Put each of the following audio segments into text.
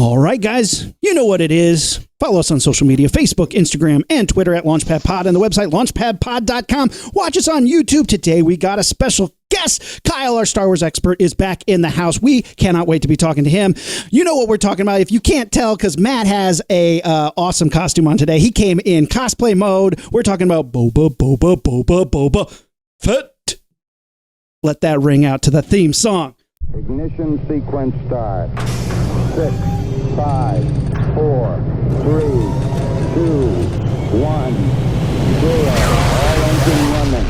All right, guys, you know what it is. Follow us on social media, Facebook, Instagram, and Twitter at LaunchpadPod, and the website launchpadpod.com. Watch us on YouTube. Today, we got a special guest. Kyle, our Star Wars expert, is back in the house. We cannot wait to be talking to him. You know what we're talking about. If you can't tell, because Matt has a awesome costume on today. He came in cosplay mode. We're talking about Boba Fett. Let that ring out to the theme song. Ignition sequence start. 6, 5, 4, 3, 2, 1, 0. All engine running.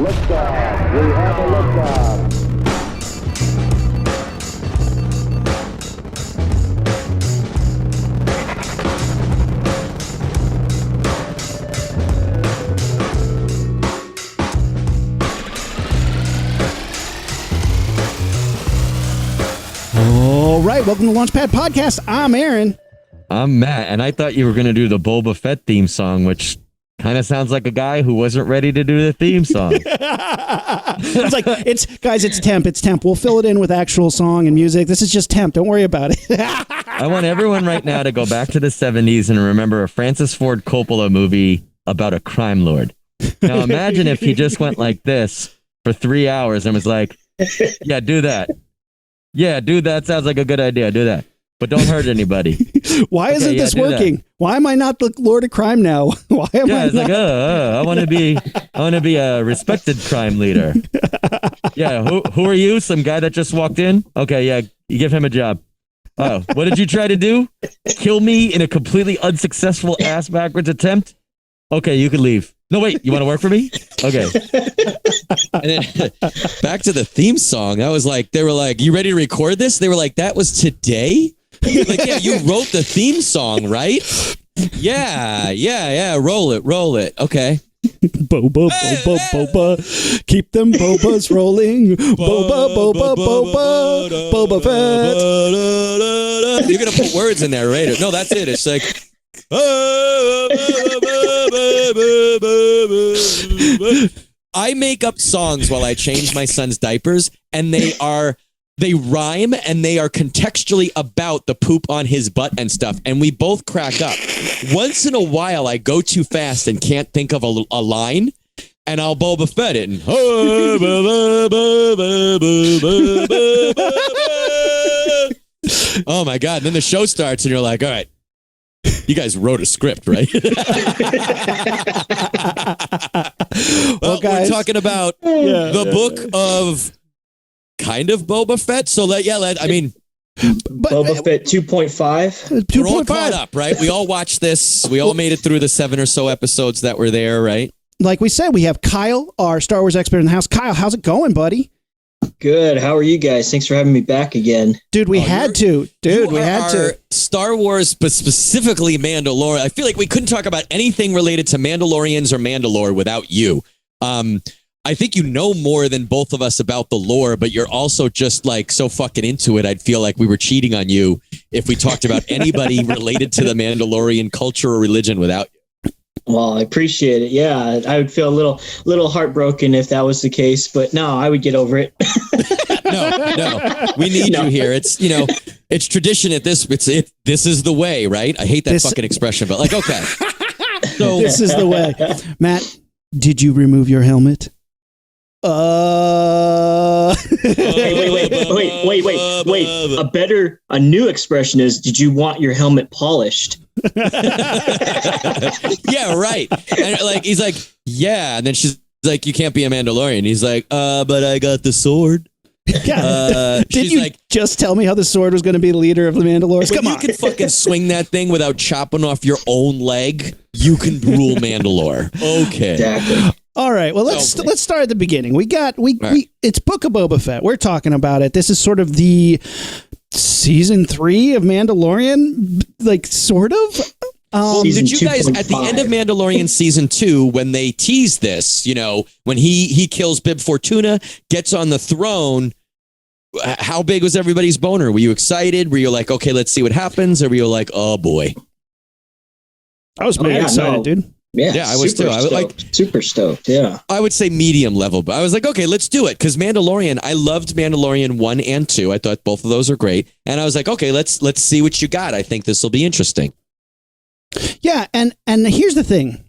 Liftoff. We have a liftoff. All right, welcome to Launchpad Podcast. I'm Aaron. I'm Matt, and I thought you were going to do the Boba Fett theme song, which kind of sounds like a guy who wasn't ready to do the theme song. It's like, it's temp. We'll fill it in with actual song and music. This is just temp. Don't worry about it. I want everyone right now to go back to the 70s and remember a Francis Ford Coppola movie about a crime lord. Now imagine if he just went like this for 3 hours and was like, yeah, do that. Yeah, dude, that sounds like a good idea. Do that. But don't hurt anybody. Why isn't this working? That. Why am I not the Lord of Crime now? Why am I it's not? Like, I want to be a respected crime leader. Yeah, who are you? Some guy that just walked in? Okay, yeah, you give him a job. Oh, what did you try to do? Kill me in a completely unsuccessful ass backwards attempt? Okay, you can leave. No, wait, you want to work for me? Okay. And then back to the theme song. That was like, they were like, you ready to record this? They were like, that was today? Like, yeah, you wrote the theme song, right? Yeah. Roll it. Okay. Boba. Keep them bobas rolling. Boba Fett. You're going to put words in there, right? No, that's it. It's like... I make up songs while I change my son's diapers, and they rhyme and they are contextually about the poop on his butt and stuff, and we both crack up. Once in a while, I go too fast and can't think of a line, and I'll Boba Fett it. And, oh my God. And then the show starts, and you're like, all right. You guys wrote a script, right? Well, guys, we're talking about the book of kind of Boba Fett. So Boba Fett 2.5. We're all caught up, right? We all watched this. We all made it through the 7 or so episodes that were there, right? Like we said, we have Kyle, our Star Wars expert in the house. Kyle, how's it going, buddy? Good. How are you guys? Thanks for having me back again. Dude, we had to. Star Wars, but specifically Mandalore. I feel like we couldn't talk about anything related to Mandalorians or Mandalore without you. I think you know more than both of us about the lore, but you're also just like so fucking into it. I'd feel like we were cheating on you if we talked about anybody related to the Mandalorian culture or religion without you. Well, I appreciate it. Yeah, I would feel a little heartbroken if that was the case, but no, I would get over it. No, we need you here. It's it's tradition at this. This is the way, right? I hate that fucking expression, but like, okay. So this is the way. Matt, did you remove your helmet? Wait. A new expression is, did you want your helmet polished? Yeah, right. And like, he's like, yeah. And then she's like, you can't be a Mandalorian. He's like, but I got the sword. Yeah. Did you just tell me how the sword was going to be the leader of the Mandalorians? Come on. You can fucking swing that thing without chopping off your own leg. You can rule Mandalore. Okay. Exactly. All right. Well, let's start at the beginning. It's Book of Boba Fett. We're talking about it. This is sort of the season 3 of Mandalorian, like sort of. Did you guys at the end of Mandalorian season 2, when they tease this, when he kills Bib Fortuna, gets on the throne, how big was everybody's boner? Were you excited? Were you like, okay, let's see what happens? Or were you like, oh boy? I was excited, dude. Yeah, I was super too. I was like super stoked. Yeah. I would say medium level, but I was like, okay, let's do it. Because Mandalorian, I loved Mandalorian 1 and 2. I thought both of those are great. And I was like, okay, let's see what you got. I think this will be interesting. Yeah, and here's the thing.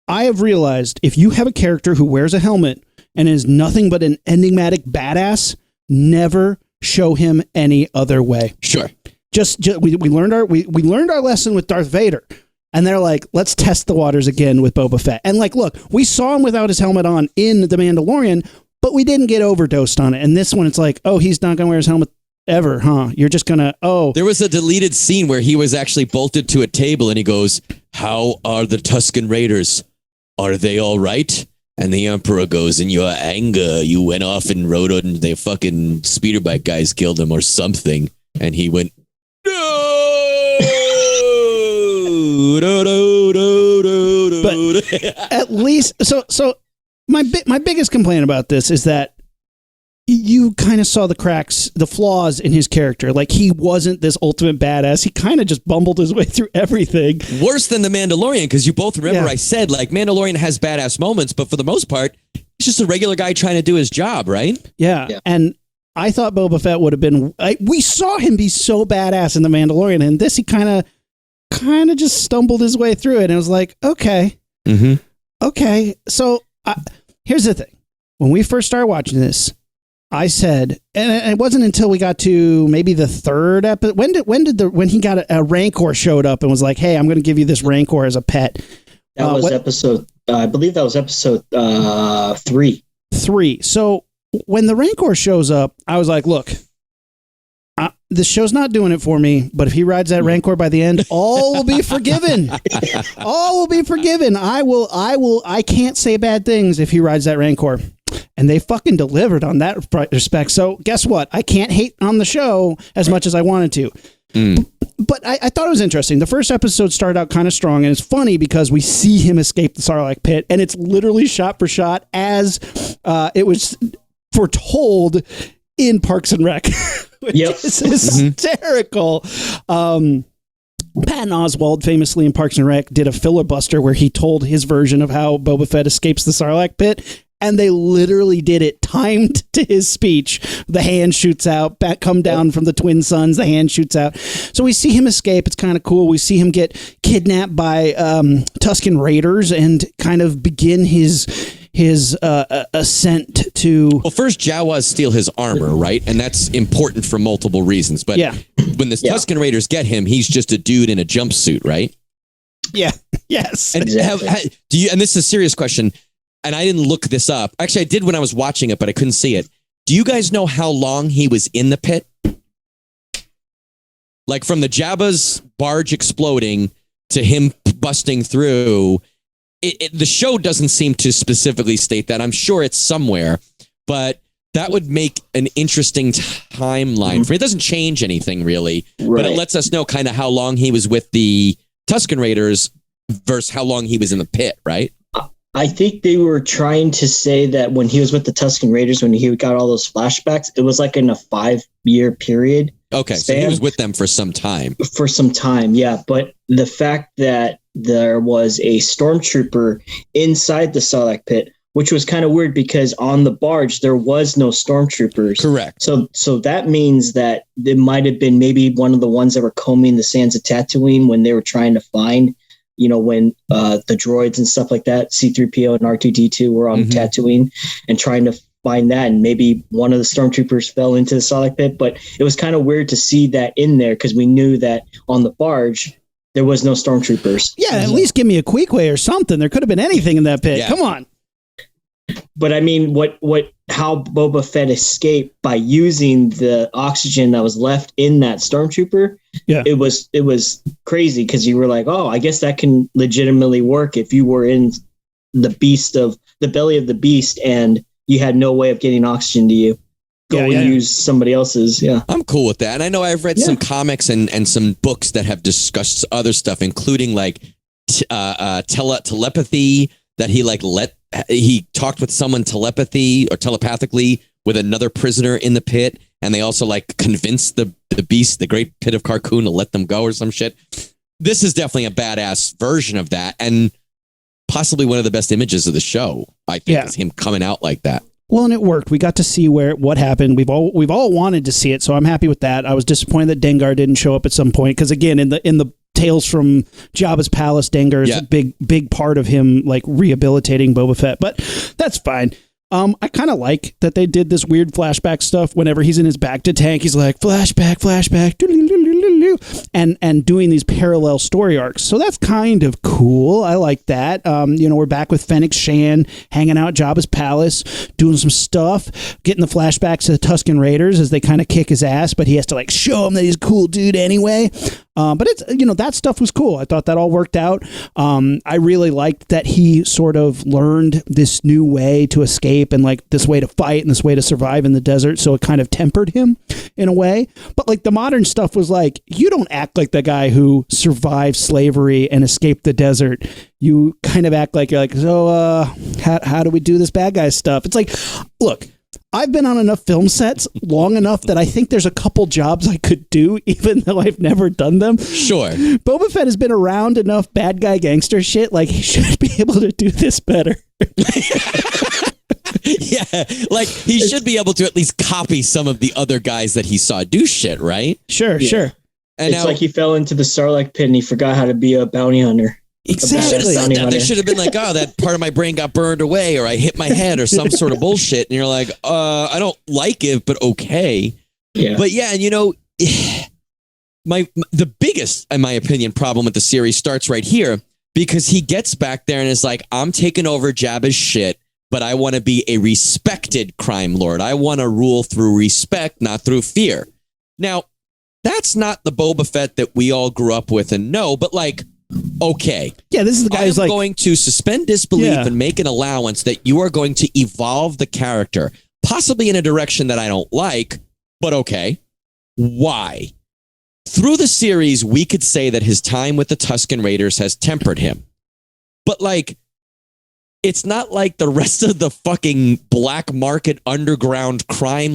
I have realized if you have a character who wears a helmet and is nothing but an enigmatic badass, never show him any other way. Sure. Just we learned our lesson with Darth Vader. And they're like, let's test the waters again with Boba Fett. And like, look, we saw him without his helmet on in The Mandalorian, but we didn't get overdosed on it. And this one, it's like, oh, he's not going to wear his helmet ever, huh? You're just going to, oh. There was a deleted scene where he was actually bolted to a table and he goes, how are the Tusken Raiders? Are they all right? And the Emperor goes, in your anger, you went off and rode on the fucking speeder bike guys killed him or something. And he went, no! But at least, so my biggest complaint about this is that you kind of saw the cracks, the flaws in his character. Like, he wasn't this ultimate badass. He kind of just bumbled his way through everything. Worse than the Mandalorian, because you both remember Yeah. I said, like, Mandalorian has badass moments, but for the most part, he's just a regular guy trying to do his job, right? Yeah. And I thought Boba Fett would have been. We saw him be so badass in The Mandalorian, and this he kind of just stumbled his way through it. And it was like, okay. Mm-hmm. Okay. So here's the thing. When we first started watching this, I said, and it wasn't until we got to maybe the third episode. When he got a Rancor showed up and was like, hey, I'm going to give you this Rancor as a pet. That was episode, I believe that was episode 3. 3. So when the Rancor shows up, I was like, look, the show's not doing it for me, but if he rides that Rancor by the end, all will be forgiven. All will be forgiven. I can't say bad things if he rides that Rancor. And they fucking delivered on that respect. So guess what? I can't hate on the show as much as I wanted to. But I thought it was interesting. The first episode started out kind of strong, and it's funny because we see him escape the Sarlacc pit, and it's literally shot for shot as it was foretold in Parks and Rec. Which is hysterical. Patton Oswalt, famously in Parks and Rec, did a filibuster where he told his version of how Boba Fett escapes the Sarlacc pit, and they literally did it timed to his speech. The hand shoots out, come down from the twin suns, the hand shoots out. So we see him escape. It's kind of cool. We see him get kidnapped by Tusken Raiders and kind of begin his ascent to... Well, first Jawas steal his armor, right? And that's important for multiple reasons. But when the Tusken Raiders get him, he's just a dude in a jumpsuit, right? Yeah. Yes. And do you? And this is a serious question. And I didn't look this up. Actually, I did when I was watching it, but I couldn't see it. Do you guys know how long he was in the pit? Like from the Jabba's barge exploding to him busting through. The show doesn't seem to specifically state that. I'm sure it's somewhere, but that would make an interesting timeline for it. It doesn't change anything really, but it lets us know kind of how long he was with the Tusken Raiders versus how long he was in the pit, right? I think they were trying to say that when he was with the Tusken Raiders, when he got all those flashbacks, it was like in a 5-year period. Okay, so he was with them for some time. For some time, yeah. But the fact that there was a stormtrooper inside the Sarlacc pit, which was kind of weird because on the barge there was no stormtroopers. Correct. So that means that it might have been maybe one of the ones that were combing the sands of Tatooine when they were trying to find, when the droids and stuff like that, C-3PO and R2-D2 were on Tatooine and trying to find that. And maybe one of the stormtroopers fell into the Sarlacc pit. But it was kind of weird to see that in there because we knew that on the barge, there was no stormtroopers. Yeah, at least give me a Queequeg or something. There could have been anything in that pit. Yeah. Come on. But I mean, how Boba Fett escaped by using the oxygen that was left in that stormtrooper. Yeah, it was crazy because you were like, oh, I guess that can legitimately work if you were in the belly of the beast and you had no way of getting oxygen to you. Go and use somebody else's. Yeah, I'm cool with that. And I know I've read some comics and some books that have discussed other stuff, including like telepathy that he talked with someone telepathically with another prisoner in the pit. And they also like convinced the beast, the great pit of Carkoon, to let them go or some shit. This is definitely a badass version of that. And possibly one of the best images of the show. I think Yeah. is him coming out like that. Well, and it worked. We got to see what happened. We've all wanted to see it, so I'm happy with that. I was disappointed that Dengar didn't show up at some point because, again, in the Tales from Jabba's Palace, Dengar is a big part of him like rehabilitating Boba Fett, but that's fine. I kind of like that they did this weird flashback stuff. Whenever he's in his bacta tank, he's like flashback, and doing these parallel story arcs. So that's kind of cool. I like that. We're back with Fennec Shan hanging out at Jabba's palace, doing some stuff, getting the flashbacks to the Tusken Raiders as they kind of kick his ass, but he has to like show him that he's a cool dude anyway. But it's, that stuff was cool. I thought that all worked out. I really liked that he sort of learned this new way to escape and like this way to fight and this way to survive in the desert. So it kind of tempered him in a way. But like the modern stuff was like, you don't act like the guy who survived slavery and escaped the desert. You kind of act like you're like, so how do we do this bad guy stuff? It's like, look, I've been on enough film sets long enough that I think there's a couple jobs I could do, even though I've never done them. Sure. Boba Fett has been around enough bad guy gangster shit. Like, he should be able to do this better. Yeah, like he should be able to at least copy some of the other guys that he saw do shit, right? Sure. And It's now, like he fell into the Sarlacc pit and he forgot how to be a bounty hunter. Exactly. should have said Bounty that. hunter. They should have been like, oh, that part of my brain got burned away, or I hit my head, or some sort of bullshit. And you're like, I don't like it, but okay. Yeah. But yeah, and the biggest, in my opinion, problem with the series starts right here, because he gets back there and is like, I'm taking over Jabba's shit, but I want to be a respected crime lord. I want to rule through respect, not through fear. Now, that's not the Boba Fett that we all grew up with and know, but like, okay. Yeah, this is the guy who's I'm like, going to suspend disbelief Yeah. and make an allowance that you are going to evolve the character, possibly in a direction that I don't like, but okay. Why? Through the series, we could say that his time with the Tusken Raiders has tempered him. But like, it's not like the rest of the fucking black market underground crime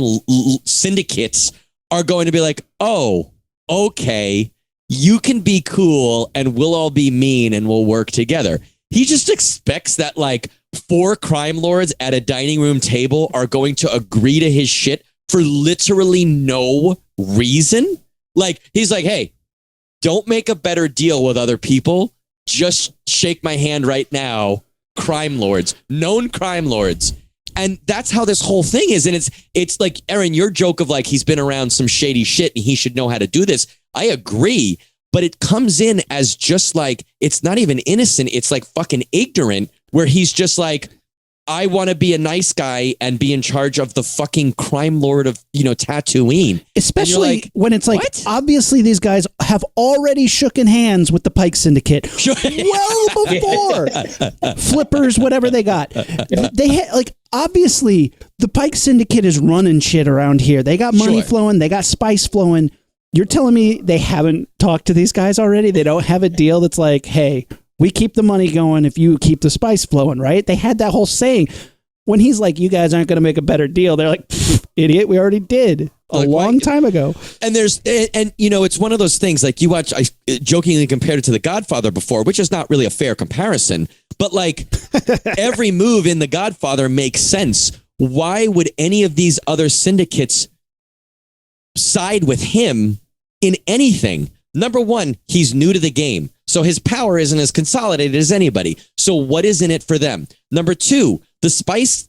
syndicates are going to be like, oh, okay, you can be cool and we'll all be mean and we'll work together. He just expects that like 4 crime lords at a dining room table are going to agree to his shit for literally no reason. Like, he's like, hey, don't make a better deal with other people. Just shake my hand right now. Crime lords, known crime lords. And that's how this whole thing is. And it's like, Aaron, your joke of like, he's been around some shady shit and he should know how to do this. I agree. But it comes in as just like, it's not even innocent. It's like fucking ignorant, where he's just like, I want to be a nice guy and be in charge of the fucking crime lord of, Tatooine. especially like, when it's like, what? obviously these guys have already shooken hands with the Pike Syndicate well before flippers, whatever they got. They obviously the Pike Syndicate is running shit around here. They got money Sure. flowing. They got spice flowing. You're telling me they haven't talked to these guys already? They don't have a deal that's like, hey, we keep the money going if you keep the spice flowing, right? They had that whole saying. When he's like, you guys aren't going to make a better deal, they're like, idiot, we already did a long time ago. And it's one of those things like you watch, I jokingly compared it to The Godfather before, which is not really a fair comparison, but like every move in The Godfather makes sense. Why would any of these other syndicates side with him in anything? Number one, he's new to the game, so his power isn't as consolidated as anybody. So what is in it for them? Number two, the spice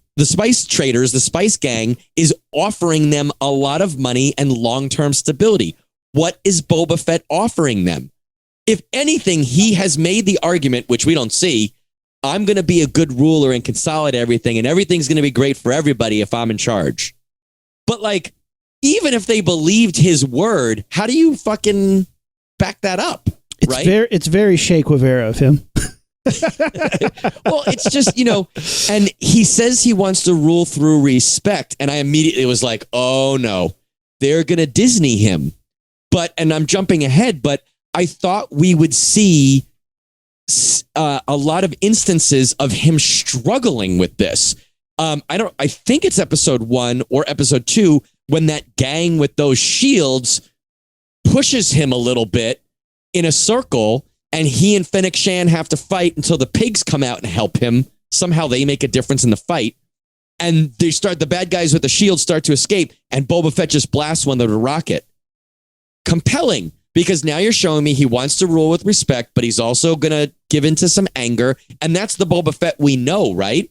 traders, the spice gang is offering them a lot of money and long-term stability. What is Boba Fett offering them? If anything, he has made the argument, which we don't see, I'm going to be a good ruler and consolidate everything, and everything's going to be great for everybody if I'm in charge. But like, even if they believed his word, how do you fucking back that up? It's very Che Guevara of him. Well, it's just, and he says he wants to rule through respect. And I immediately was like, oh no, they're going to Disney him. And I'm jumping ahead, but I thought we would see a lot of instances of him struggling with this. I think it's episode 1 or episode 2 when that gang with those shields pushes him a little bit in a circle, and he and Fennec Shan have to fight until the pigs come out and help him. Somehow they make a difference in the fight. And the bad guys with the shield start to escape, and Boba Fett just blasts one with a rocket. Compelling, because now you're showing me he wants to rule with respect, but he's also going to give into some anger. And that's the Boba Fett we know, right?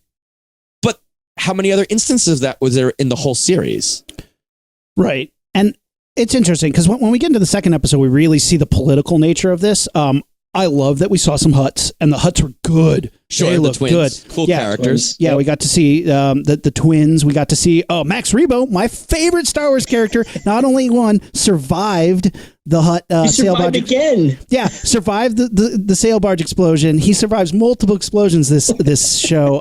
But how many other instances of that was there in the whole series? Right. And it's interesting because when we get into the second episode, we really see the political nature of this. I love that we saw some Hutts, and the Hutts were good. Sure, they the look twins. good. Cool characters. Yeah, we got to see the twins. We got to see Max Rebo, my favorite Star Wars character. Not only one survived the Hutt sail barge again. Yeah, survived the sail barge explosion. He survives multiple explosions this show.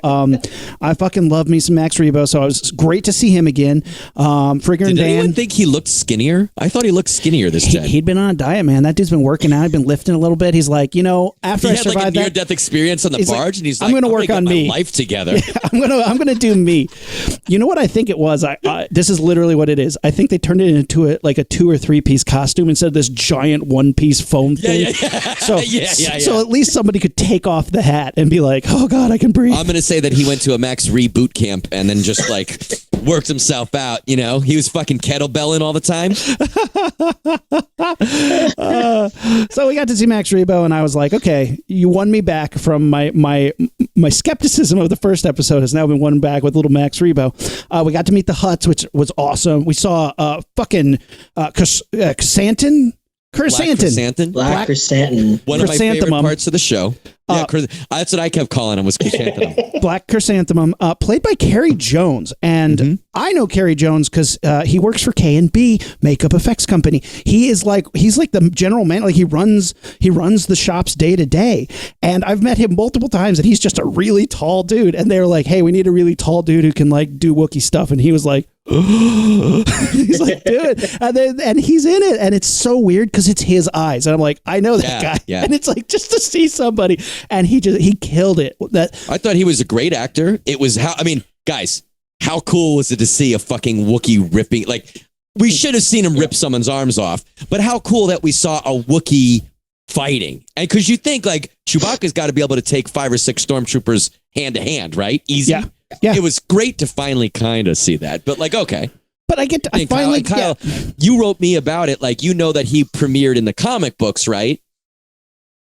I fucking love me some Max Rebo, so it was great to see him again. Frigger and Did anyone Dan. think he looked skinnier? I thought he looked skinnier this time. He'd been on a diet, man. That dude's been working out. He'd been lifting a little bit. He's like, after He I had like a survived that, near-death experience on the He's like, barge, and he's I'm like, gonna work get on my me. life together. I'm gonna do me. You know what I think it was? This is literally what it is. I think they turned it into a 2 or 3 piece costume instead of this giant 1-piece foam thing. Yeah. So Yeah. so at least somebody could take off the hat and be like, oh God, I can breathe. I'm going to say that he went to a Max Reboot camp and then just worked himself out. He was fucking kettlebelling all the time. So we got to see Max Rebo, and I was like, okay, you won me back from my skepticism of the first episode has now been won back with little Max Rebo. We got to meet the Hutts, which was awesome. We saw Chrysanthemum. Black Chrysanthemum. One of my favorite Chrysanthemum. parts of the show. Yeah, that's what I kept calling him, was Chrysanthemum. Black Chrysanthemum, played by Carrie Jones. And I know Carrie Jones because he works for K&B Makeup Effects Company. He's like the general man. Like he runs the shops day to day. And I've met him multiple times, and he's just a really tall dude. And they're like, hey, we need a really tall dude who can do Wookiee stuff. And he was like, he's like, dude, and he's in it, and it's so weird because it's his eyes, and I'm like, I know that guy, and it's like just to see somebody, and he killed it. I thought he was a great actor. It was guys, how cool was it to see a fucking Wookiee ripping? We should have seen him rip someone's arms off, but how cool that we saw a Wookiee fighting, and because you think Chewbacca's got to be able to take 5 or 6 stormtroopers hand to hand, right? Easy. Yeah. It was great to finally kind of see that, but okay. But I finally, Kyle, you wrote me about it. That he premiered in the comic books, right?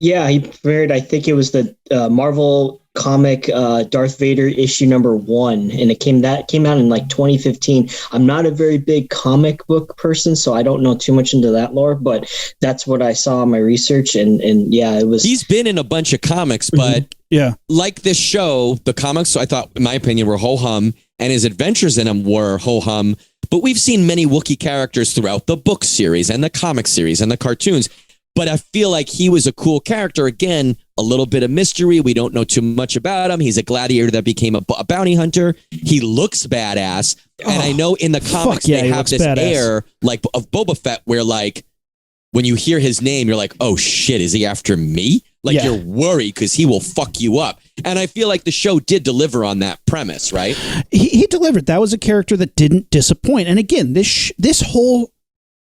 Yeah, he premiered. I think it was the Marvel comic Darth Vader issue number 1, and it came out in 2015. I'm not a very big comic book person, so I don't know too much into that lore, but that's what I saw in my research, and yeah, it was. He's been in a bunch of comics, but like this show, the comics, I thought, in my opinion, were ho-hum, and his adventures in them were ho-hum. But we've seen many Wookiee characters throughout the book series and the comic series and the cartoons. But I feel like he was a cool character. Again, a little bit of mystery. We don't know too much about him. He's a gladiator that became a bounty hunter. He looks badass. And I know in the comics they have this air of Boba Fett where when you hear his name, you're like, oh shit, is he after me? You're worried because he will fuck you up. And I feel like the show did deliver on that premise, right? He delivered. That was a character that didn't disappoint. And again, this whole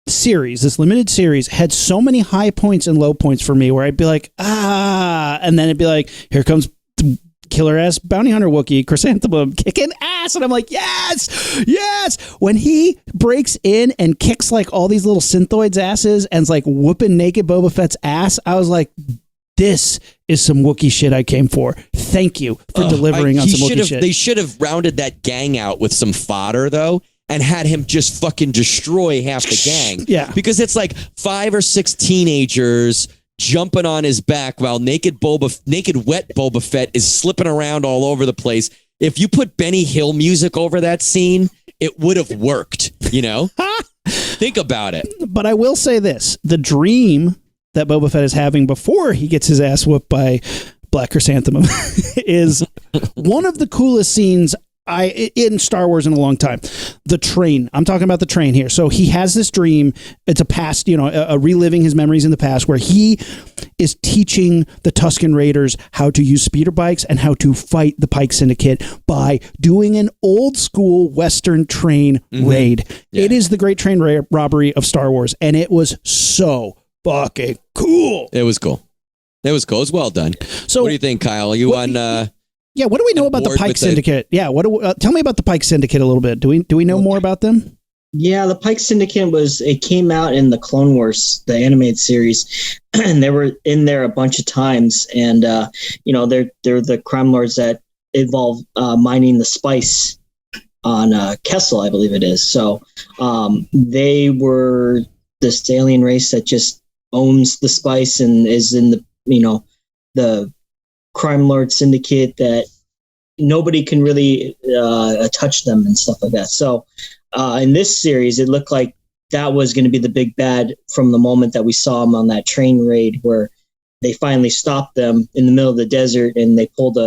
series, this limited series, had so many high points and low points for me where I'd be like, and then it'd be like, here comes killer ass bounty hunter Wookiee Chrysanthemum kicking ass, and I'm like, yes. When he breaks in and kicks all these little synthoids asses and's whooping naked Boba Fett's ass, I was like, this is some Wookiee shit I came for. Thank you for delivering on some Wookiee shit. They should have rounded that gang out with some fodder though, and had him just fucking destroy half the gang. Yeah. Because it's 5 or 6 teenagers jumping on his back while naked wet Boba Fett is slipping around all over the place. If you put Benny Hill music over that scene, it would have worked, Think about it. But I will say this, the dream that Boba Fett is having before he gets his ass whooped by Black Chrysanthemum is one of the coolest scenes in Star Wars in a long time. The train. I'm talking about the train here. So he has this dream. It's a past, a reliving his memories in the past where he is teaching the Tusken Raiders how to use speeder bikes and how to fight the Pike Syndicate by doing an old school Western train raid. Yeah. It is the great train robbery of Star Wars, and it was so fucking cool. It was cool. That was cool. It was well done. So what do you think, Kyle? Are you on? Yeah, what do we know about the board Pike with the- Syndicate? Yeah, tell me about the Pike Syndicate a little bit. Do we know more about them? Yeah, the Pike Syndicate it came out in the Clone Wars, the animated series, and they were in there a bunch of times. And they're the crime lords that involve mining the spice on Kessel, I believe it is. So they were this alien race that just owns the spice and is in the crime lord syndicate that nobody can really touch them and stuff like that. So in this series, it looked like that was going to be the big bad from the moment that we saw them on that train raid where they finally stopped them in the middle of the desert and they pulled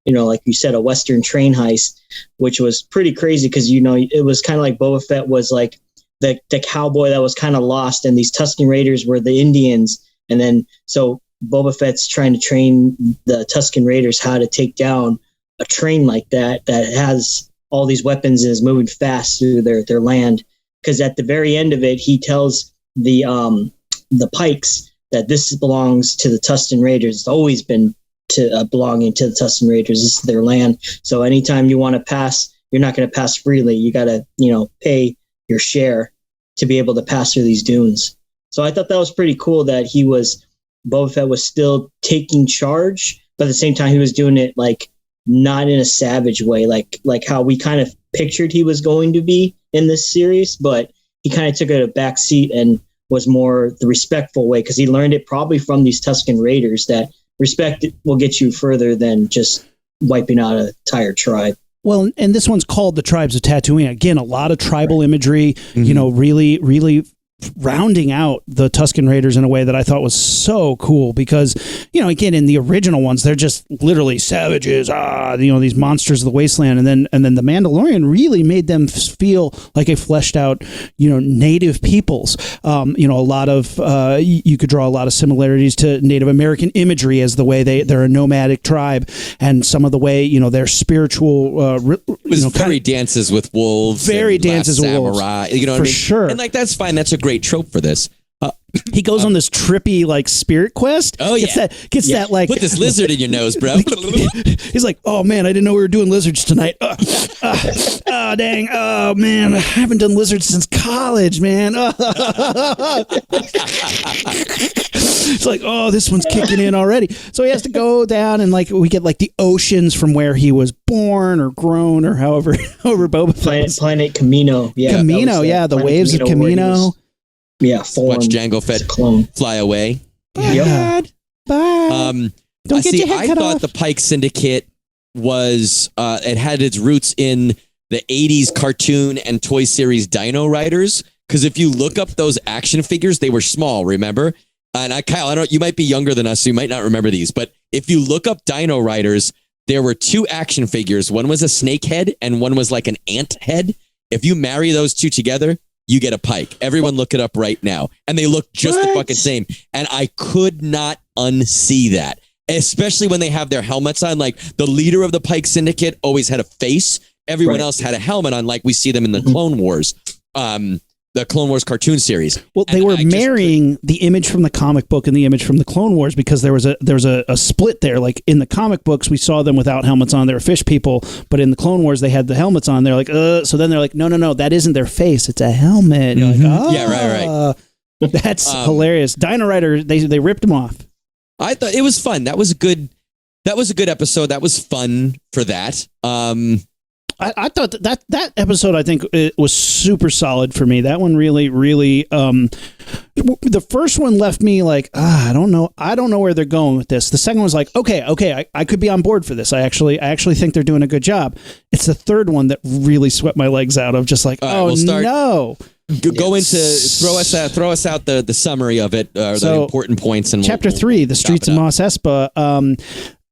like you said, a Western train heist, which was pretty crazy because, it was kind of like Boba Fett was like the cowboy that was kind of lost and these Tusken Raiders were the Indians. And then so Boba Fett's trying to train the Tusken Raiders how to take down a train like that has all these weapons and is moving fast through their land. Because at the very end of it, he tells the Pikes that this belongs to the Tusken Raiders. It's always been belonging to the Tusken Raiders. This is their land. So anytime you want to pass, you're not going to pass freely. You got to, pay your share to be able to pass through these dunes. So I thought that was pretty cool that Boba Fett was still taking charge, but at the same time he was doing it like not in a savage way, like how we kind of pictured he was going to be in this series, but he kind of took it a back seat and was more the respectful way because he learned it probably from these Tusken Raiders that respect will get you further than just wiping out an entire tribe. Well, and this one's called The Tribes of Tatooine. Again, a lot of tribal imagery, really, really rounding out the Tusken Raiders in a way that I thought was so cool because, again, in the original ones, they're just literally savages, these monsters of the wasteland. And then the Mandalorian really made them feel like a fleshed out, native peoples. A lot of, you could draw a lot of similarities to Native American imagery as the way they're a nomadic tribe and some of the way, their spiritual, it was very dances with wolves. Very dances with wolves. Samurai, you know what I mean? Sure. And that's fine. That's a great trope for this. He goes on this trippy like spirit quest. Oh yeah, gets that like put this lizard in your nose, bro. He's like, oh man, I didn't know we were doing lizards tonight. Dang, oh man, I haven't done lizards since college, man. It's like, oh, this one's kicking in already. So he has to go down and like we get like the oceans from where he was born or grown or however Boba Fett. Planet Camino, yeah, Camino, the waves of Camino. Yeah, watch Jango Fett fly away. Bye. Bye. Don't get your head cut thought off. the Pike Syndicate was it had its roots in the 80s cartoon and toy series Dino Riders. Because if you look up those action figures, they were small, remember? And Kyle, you might be younger than us, so you might not remember these. But if you look up Dino Riders, there were two action figures. One was a snake head and one was like an ant head. If you marry those two together, you get a Pike. Everyone look it up right now. And they look just the fucking same. And I could not unsee that. Especially when they have their helmets on. Like the leader of the Pike Syndicate always had a face. Everyone else had a helmet on like we see them in the Clone Wars. The Clone Wars cartoon series. Well, they were marrying the image from the comic book and the image from the Clone Wars because there was a split there. Like in the comic books, we saw them without helmets on. They were fish people, but in the Clone Wars, they had the helmets on. They're like, so then they're like, no, that isn't their face. It's a helmet. You're like, oh, yeah, right. That's hilarious. Dino Rider, they ripped him off. I thought it was fun. That was a good episode. That was fun for that. I thought that episode, I think, it was super solid for me. That one really, really, the first one left me like, I don't know where they're going with this. The second one was like, okay, I could be on board for this. I actually think they're doing a good job. It's the third one that really swept my legs out of just like, no. Go into throw us out the summary of it, the important points. And chapter 3, the streets of Mos Espa.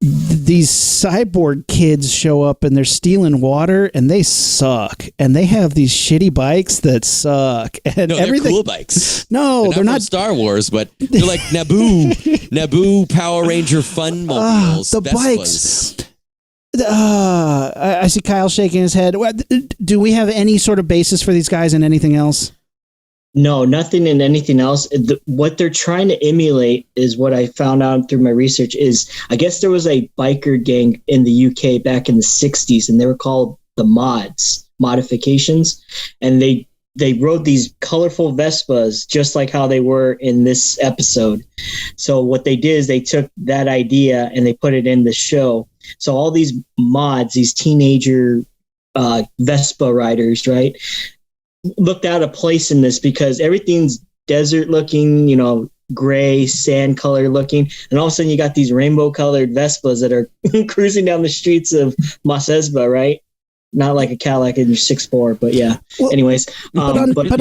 These cyborg kids show up and they're stealing water and they suck and they have these shitty bikes that suck and no, everything. They're cool bikes. No, they're not Star Wars, but they're like Naboo Power Ranger fun mobiles. The bikes. I see Kyle shaking his head. Do we have any sort of basis for these guys in anything else? No, nothing in anything else. What they're trying to emulate is what I found out through my research is I guess there was a biker gang in the UK back in the 60s, and they were called the modifications. And they rode these colorful Vespas just like how they were in this episode. So what they did is they took that idea and they put it in the show. So all these mods, these teenager Vespa riders, right, looked out of place in this because everything's desert looking, gray, sand color looking. And all of a sudden you got these rainbow colored Vespas that are cruising down the streets of Mos Espa, right? Not like a Cadillac in your 6'4", but yeah. Well, anyways. But on top of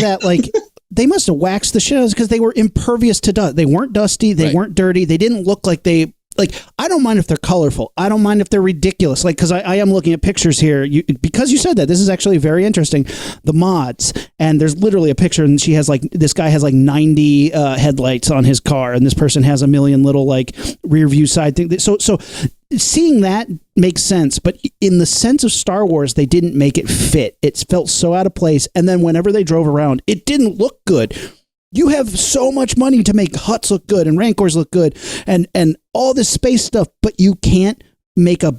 that, like they must have waxed the shit out because they were impervious to dust. They weren't dusty. They weren't dirty. They didn't look like they... Like, I don't mind if they're colorful. I don't mind if they're ridiculous. Like, because I am looking at pictures here. Because you said that, this is actually very interesting. The mods, and there's literally a picture, and this guy has like 90 headlights on his car, and this person has a million little like rear view side thing. So seeing that makes sense, but in the sense of Star Wars, they didn't make it fit. It felt so out of place, and then whenever they drove around, it didn't look good. You have so much money to make Hutts look good and Rancors look good and all this space stuff, but you can't make a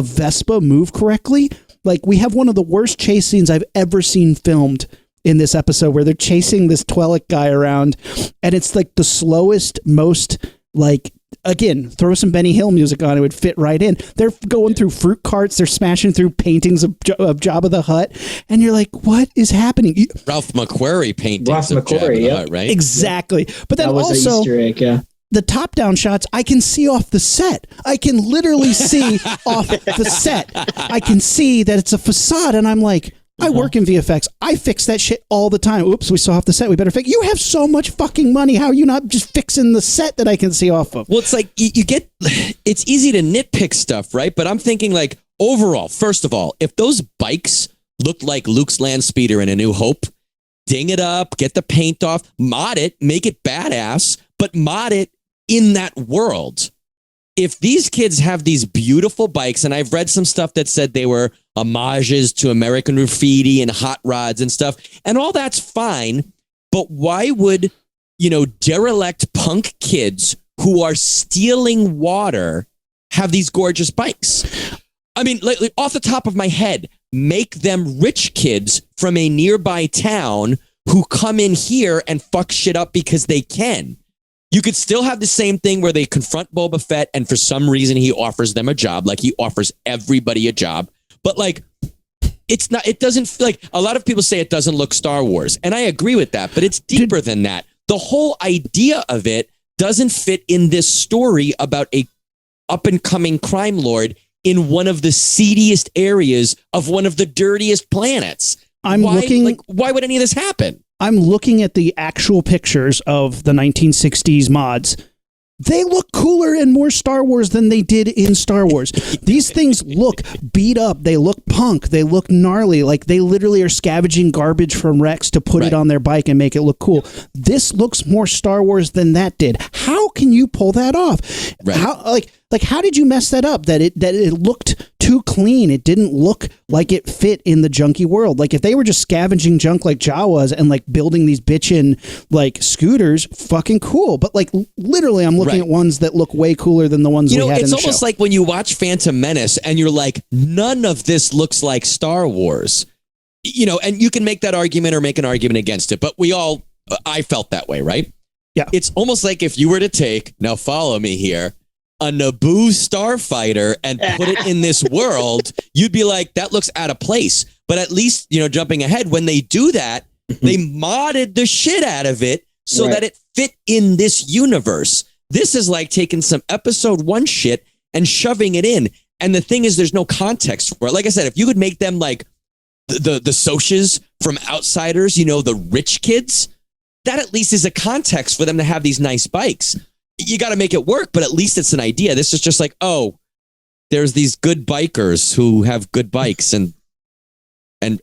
Vespa move correctly. Like, we have one of the worst chase scenes I've ever seen filmed in this episode where they're chasing this Twi'lek guy around, and it's like the slowest, most like, again, throw some Benny Hill music on, it would fit right in. They're going through fruit carts, they're smashing through paintings of Jabba the Hutt, and you're like, what is happening? Ralph McQuarrie paintings of Jabba the Hutt, right? Exactly. But then that was also, an Easter egg, yeah. The top-down shots, I can see off the set. I can literally see off the set. I can see that it's a facade, and I'm like, I work in VFX. I fix that shit all the time. Oops, we saw off the set. We better fix. You have so much fucking money. How are you not just fixing the set that I can see off of? Well, it's like you get. It's easy to nitpick stuff, right? But I'm thinking like overall. First of all, if those bikes looked like Luke's land speeder in A New Hope, ding it up, get the paint off, mod it, make it badass, but mod it in that world. If these kids have these beautiful bikes, and I've read some stuff that said they were homages to American Graffiti and hot rods and stuff, and all that's fine, but why would, derelict punk kids who are stealing water have these gorgeous bikes? I mean, like, off the top of my head, make them rich kids from a nearby town who come in here and fuck shit up because they can. You could still have the same thing where they confront Boba Fett and for some reason he offers them a job, like he offers everybody a job. But like, it doesn't, like, a lot of people say it doesn't look Star Wars. And I agree with that, but it's deeper than that. The whole idea of it doesn't fit in this story about a up and coming crime lord in one of the seediest areas of one of the dirtiest planets. Why would any of this happen? I'm looking at the actual pictures of the 1960s mods. They look cooler and more Star Wars than they did in Star Wars. These things look beat up. They look punk. They look gnarly. Like they literally are scavenging garbage from wrecks to put it on their bike and make it look cool. This looks more Star Wars than that did. How can you pull that off? Right. How did you mess that up? That it looked too clean. It didn't look like it fit in the junky world. Like if they were just scavenging junk like Jawas and like building these bitchin' like scooters, fucking cool. But like literally, I'm looking at ones that look way cooler than the ones we had in the show. It's almost like when you watch Phantom Menace and you're like, none of this looks like Star Wars. And you can make that argument or make an argument against it. But I felt that way, right? Yeah. It's almost like if you were to take, now follow me here, a Naboo starfighter and put it in this world, you'd be like, that looks out of place. But at least, jumping ahead, when they do that, they modded the shit out of it so that it fit in this universe. This is like taking some episode 1 shit and shoving it in. And the thing is, there's no context for it. Like I said, if you could make them like the Socs from Outsiders, the rich kids, that at least is a context for them to have these nice bikes. You got to make it work, but at least it's an idea. This is just like, oh, there's these good bikers who have good bikes and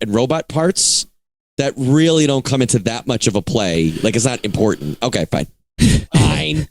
robot parts that really don't come into that much of a play. Like, it's not important. Okay, fine. Fine.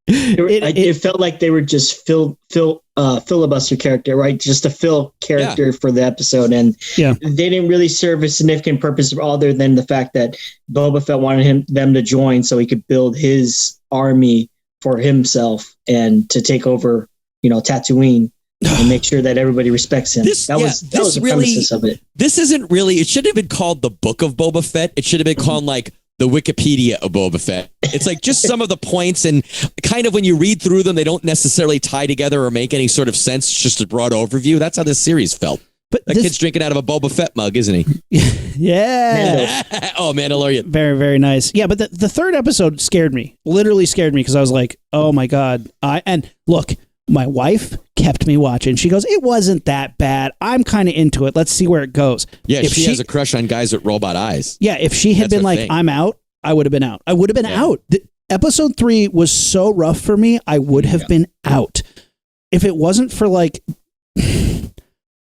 It felt like they were just filibuster character, right? Just a Phil character for the episode, and they didn't really serve a significant purpose other than the fact that Boba Fett wanted them to join so he could build his army for himself and to take over, Tatooine. And make sure that everybody respects him. That was the premises of it. This isn't really. It shouldn't have been called the Book of Boba Fett. It should have been called like the Wikipedia of Boba Fett. It's like just some of the points, and kind of when you read through them, they don't necessarily tie together or make any sort of sense. It's just a broad overview. That's how this series felt. But that kid's drinking out of a Boba Fett mug, isn't he? Yeah. Oh, Mandalorian. Very, very nice. Yeah, but the third episode scared me. Literally scared me because I was like, oh my God. And look, my wife kept me watching. She goes, it wasn't that bad. I'm kind of into it. Let's see where it goes. Yeah, if she has a crush on guys with robot eyes. Yeah, if she had been like, thing. I'm out, I would have been out. I would have been out. Episode 3 was so rough for me, I would have been out. If it wasn't for like...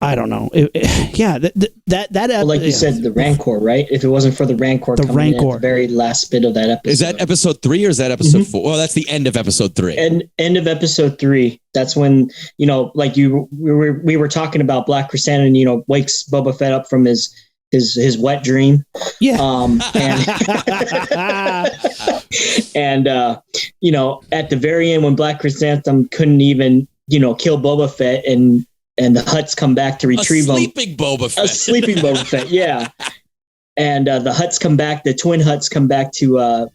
I don't know. Like you said, the Rancor, right? If it wasn't for the Rancor, at the very last bit of that episode. Is that episode 3 or is that episode 4? Well, that's the end of episode 3. End of episode 3. That's when like we were talking about Black Chrysanthemum. Wakes Boba Fett up from his wet dream. Yeah. And at the very end when Black Chrysanthemum couldn't even kill Boba Fett and the Hutts come back to retrieve him. A sleeping Boba Fett, yeah. And the Hutts come back, the twin Hutts come back to,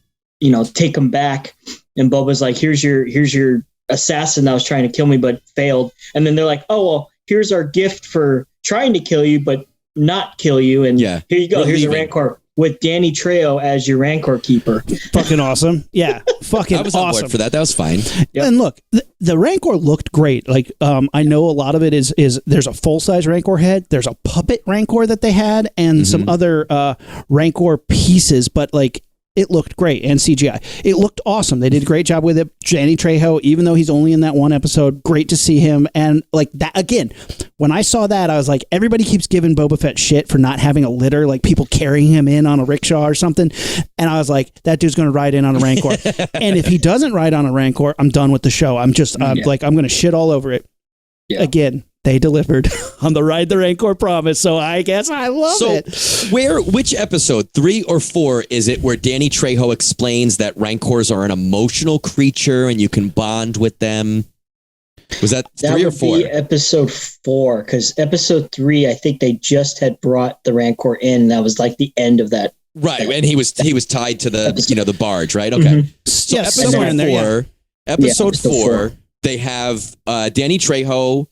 take him back. And Boba's like, here's your assassin that was trying to kill me but failed. And then they're like, oh, well, here's our gift for trying to kill you but not kill you. And here you go. Here's a Rancor with Danny Trejo as your Rancor keeper. Fucking awesome. Yeah. Fucking awesome. I was on board for that. That was fine. Yep. And look, the Rancor looked great. Like, I know a lot of it is there's a full-size Rancor head. There's a puppet Rancor that they had and some other Rancor pieces, but like, it looked great, and CGI. It looked awesome. They did a great job with it. Danny Trejo, even though he's only in that one episode, great to see him. And like that, again, when I saw that, I was like, everybody keeps giving Boba Fett shit for not having a litter, like people carrying him in on a rickshaw or something. And I was like, that dude's going to ride in on a Rancor. And if he doesn't ride on a Rancor, I'm done with the show. I'm going to shit all over it. Yeah. Again, they delivered on the Ride the Rancor promise, so I guess I love it. So, which episode, 3 or 4, is it where Danny Trejo explains that Rancors are an emotional creature and you can bond with them? Was that 3 or 4? That would be episode 4, because episode 3, I think they just had brought the Rancor in. That was like the end of that. Right, and he was tied to the the barge, right? Okay. So episode 4, they have Danny Trejo,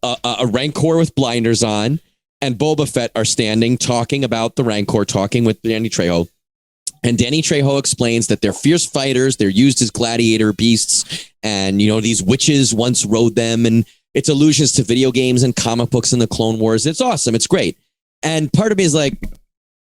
a Rancor with blinders on, and Boba Fett are standing talking about the Rancor, talking with Danny Trejo. And Danny Trejo explains that they're fierce fighters. They're used as gladiator beasts. And, these witches once rode them. And it's allusions to video games and comic books and the Clone Wars. It's awesome. It's great. And part of me is like,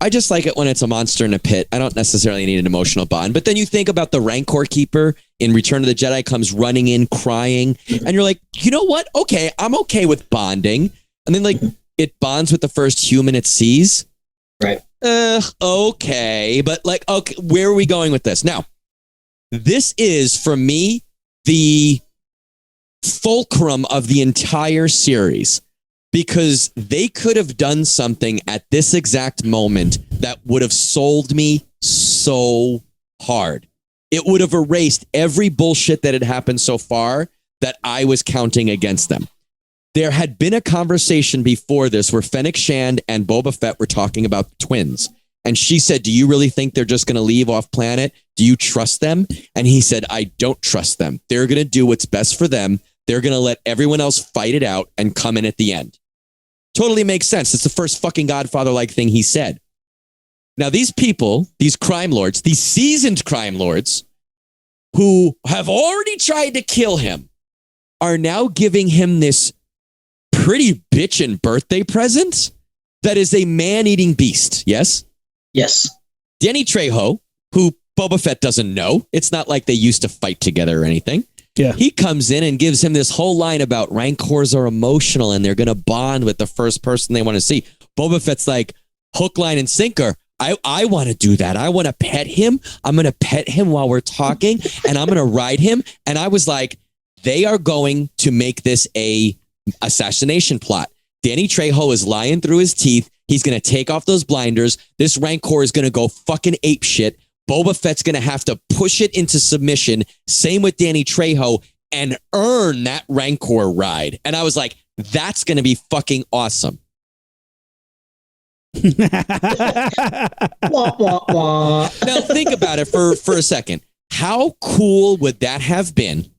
I just like it when it's a monster in a pit. I don't necessarily need an emotional bond. But then you think about the Rancor Keeper in Return of the Jedi comes running in, crying. And you're like, you know what? Okay, I'm okay with bonding. And then like it bonds with the first human it sees. Right. Okay. But like, okay, where are we going with this? Now, this is, for me, the fulcrum of the entire series. Because they could have done something at this exact moment that would have sold me so hard. It would have erased every bullshit that had happened so far that I was counting against them. There had been a conversation before this where Fennec Shand and Boba Fett were talking about the twins. And she said, do you really think they're just going to leave off planet? Do you trust them? And he said, I don't trust them. They're going to do what's best for them. They're going to let everyone else fight it out and come in at the end. Totally makes sense. It's the first fucking Godfather-like thing he said. Now, these people, these crime lords, these seasoned crime lords who have already tried to kill him are now giving him this pretty bitchin' birthday present that is a man-eating beast. Yes? Yes. Danny Trejo, who Boba Fett doesn't know. It's not like they used to fight together or anything. Yeah. He comes in and gives him this whole line about Rancors are emotional and they're going to bond with the first person they want to see. Boba Fett's like, hook, line, and sinker. I want to do that. I want to pet him. I'm going to pet him while we're talking, and I'm going to ride him. And I was like, they are going to make this a assassination plot. Danny Trejo is lying through his teeth. He's going to take off those blinders. This Rancor is going to go fucking ape shit. Boba Fett's going to have to push it into submission. Same with Danny Trejo, and earn that Rancor ride. And I was like, that's going to be fucking awesome. Wah, wah, wah. Now think about it for a second. How cool would that have been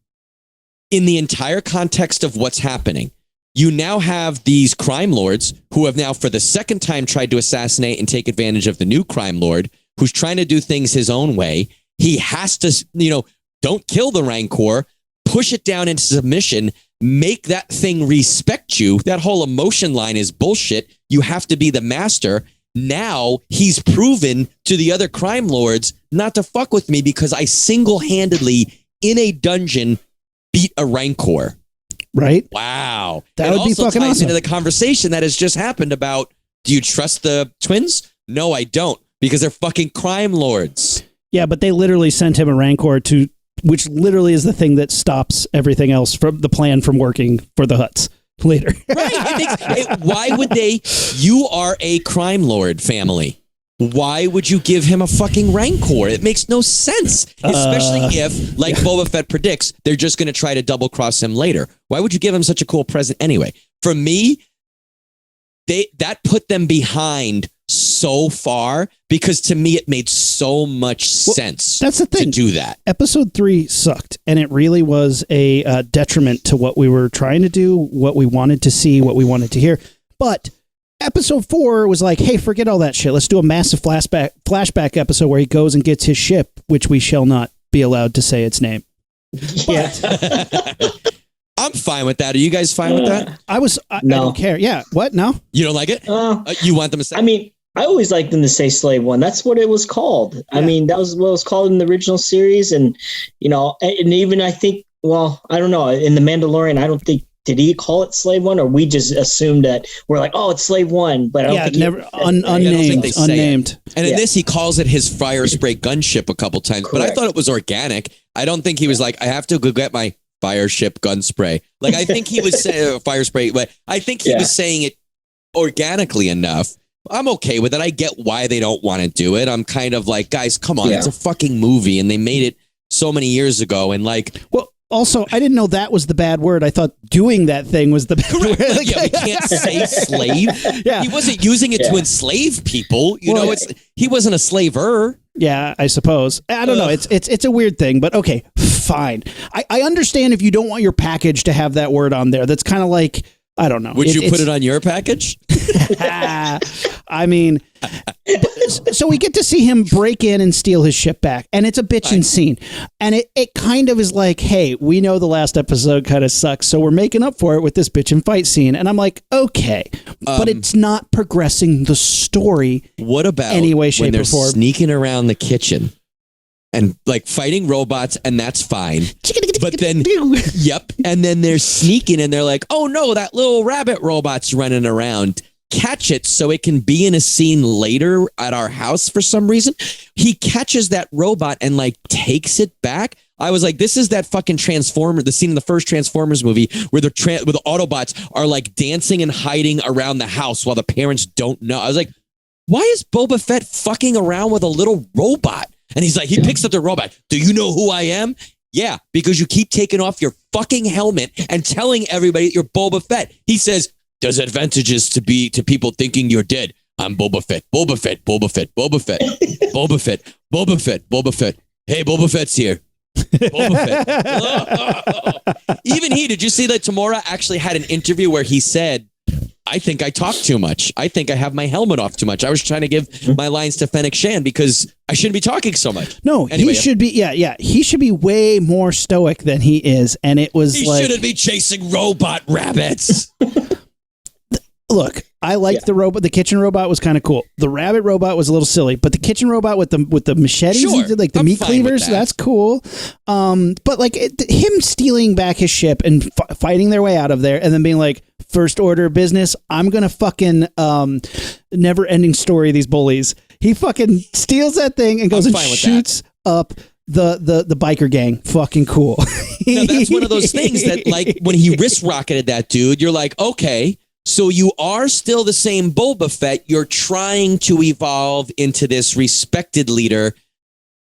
in the entire context of what's happening? You now have these crime lords who have now for the second time tried to assassinate and take advantage of the new crime lord who's trying to do things his own way. He has to, don't kill the Rancor, push it down into submission, make that thing respect you. That whole emotion line is bullshit. You have to be the master. Now he's proven to the other crime lords not to fuck with me because I single-handedly in a dungeon beat a Rancor. Right? Wow. That would be fucking ties awesome. into the conversation that has just happened about, do you trust the twins? No, I don't, because they're fucking crime lords. Yeah, but they literally sent him a Rancor which literally is the thing that stops everything else from the plan from working for the Hutts later. Right. Why would they? You are a crime lord family. Why would you give him a fucking Rancor? It makes no sense. Especially if, like Boba Fett predicts, they're just going to try to double cross him later. Why would you give him such a cool present anyway? For me, that put them behind so far because to me it made so much sense. That's the thing. To do that. Episode 3 sucked, and it really was a detriment to what we were trying to do, what we wanted to see, what we wanted to hear. But episode 4 was like, hey, forget all that shit. Let's do a massive flashback episode where he goes and gets his ship, which we shall not be allowed to say its name. Yeah. I'm fine with that. Are you guys fine with that? I don't care. Yeah. What? No? You don't like it? You want them to say? I mean, I always liked them to say Slave One. That's what it was called. Yeah. I mean, that was what it was called in the original series. And, and even I think, well, I don't know, in The Mandalorian, I don't think, did he call it Slave One, or we just assumed that we're like, oh, it's Slave One, but I don't think unnamed. And in this, he calls it his fire spray gunship a couple times, Correct. But I thought it was organic. I don't think he was like, I have to go get my fire ship gun spray. Like, I think he was saying fire spray, but I think he was saying it organically enough. I'm okay with it. I get why they don't want to do it. I'm kind of like, guys, come on. It's a fucking movie, and they made it so many years ago. And like, well, also, I didn't know that was the bad word. I thought doing that thing was the bad word. Like, we can't say slave. Yeah. He wasn't using it to enslave people. He wasn't a slaver. Yeah, I suppose. I don't know. It's a weird thing, but okay, fine. I understand if you don't want your package to have that word on there. That's kind of like, I don't know. Would you put it on your package? I mean, so we get to see him break in and steal his ship back, and it's a bitchin' scene. And it kind of is like, hey, we know the last episode kind of sucks, so we're making up for it with this bitchin' fight scene. And I'm like, okay, but it's not progressing the story. What about any way, shape, when they're or form? Sneaking around the kitchen and like fighting robots, and that's fine. But then, and then they're sneaking and they're like, oh no, that little rabbit robot's running around. Catch it so it can be in a scene later at our house for some reason. He catches that robot and like takes it back. I was like, this is that fucking Transformer, the scene in the first Transformers movie where the Autobots are like dancing and hiding around the house while the parents don't know. I was like, why is Boba Fett fucking around with a little robot? And he's like, he picks up the robot. Do you know who I am? Yeah, because you keep taking off your fucking helmet and telling everybody that you're Boba Fett. He says, there's advantages to people thinking you're dead. I'm Boba Fett, Boba Fett, Boba Fett, Boba Fett, Boba Fett, Boba Fett, Boba Fett. Hey, Boba Fett's here. Boba Fett. Even did you see that Tamora actually had an interview where he said, I think I talk too much. I think I have my helmet off too much. I was trying to give my lines to Fennec Shan because I shouldn't be talking so much. No, anyway, he should be, he should be way more stoic than he is. And it was he shouldn't be chasing robot rabbits. Look, I liked the robot. The kitchen robot was kind of cool. The rabbit robot was a little silly, but the kitchen robot with the machetes, like the meat cleavers, that's cool. But like him stealing back his ship and fighting their way out of there, and then being like, first order of business, I'm gonna fucking never ending story these bullies. He fucking steals that thing and goes I'm and fine with shoots up the biker gang. Fucking cool. No, that's one of those things that, like, when he wrist rocketed that dude, you're like, okay, so you are still the same Boba Fett. You're trying to evolve into this respected leader,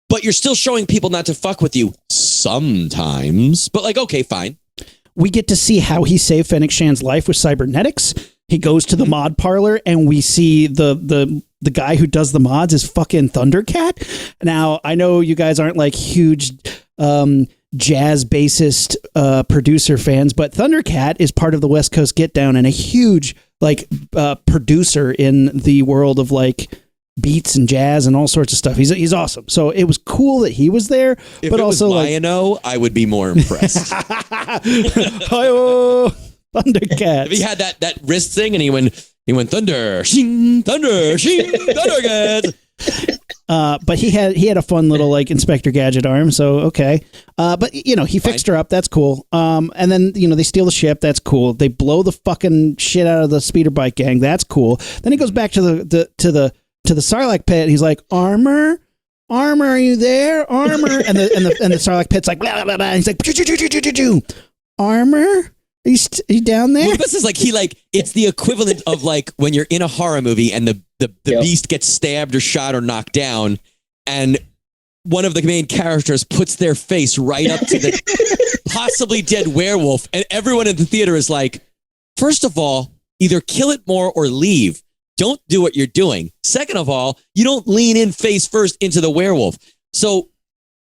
but you're still showing people not to fuck with you sometimes. But like, okay, fine. We get to see how he saved Fennec Shan's life with cybernetics. He goes to the mod parlor and we see the guy who does the mods is fucking Thundercat. Now, I know you guys aren't like huge jazz bassist producer fans, but Thundercat is part of the West Coast Get Down and a huge like producer in the world of like beats and jazz and all sorts of stuff. He's awesome. So it was cool that he was there, If but it also was like Lion-O, I would be more impressed. Hi-oh, Thundercat. If he had that wrist thing and he went thunder, shing, Thundercat. But he had a fun little like Inspector Gadget arm, so okay. But you know, he fixed her up. That's cool. And then you know they steal the ship. That's cool. They blow the fucking shit out of the speeder bike gang. That's cool. Then he goes back to the Sarlacc pit. And he's like, armor, are you there? Armor, and the Sarlacc pit's like, blah, blah, blah. And he's like, armor. Are you down there? Well, this is like it's the equivalent of like when you're in a horror movie and the beast gets stabbed or shot or knocked down, and one of the main characters puts their face right up to the possibly dead werewolf, and everyone in the theater is like, first of all, either kill it more or leave. Don't do what you're doing. Second of all, you don't lean in face first into the werewolf. So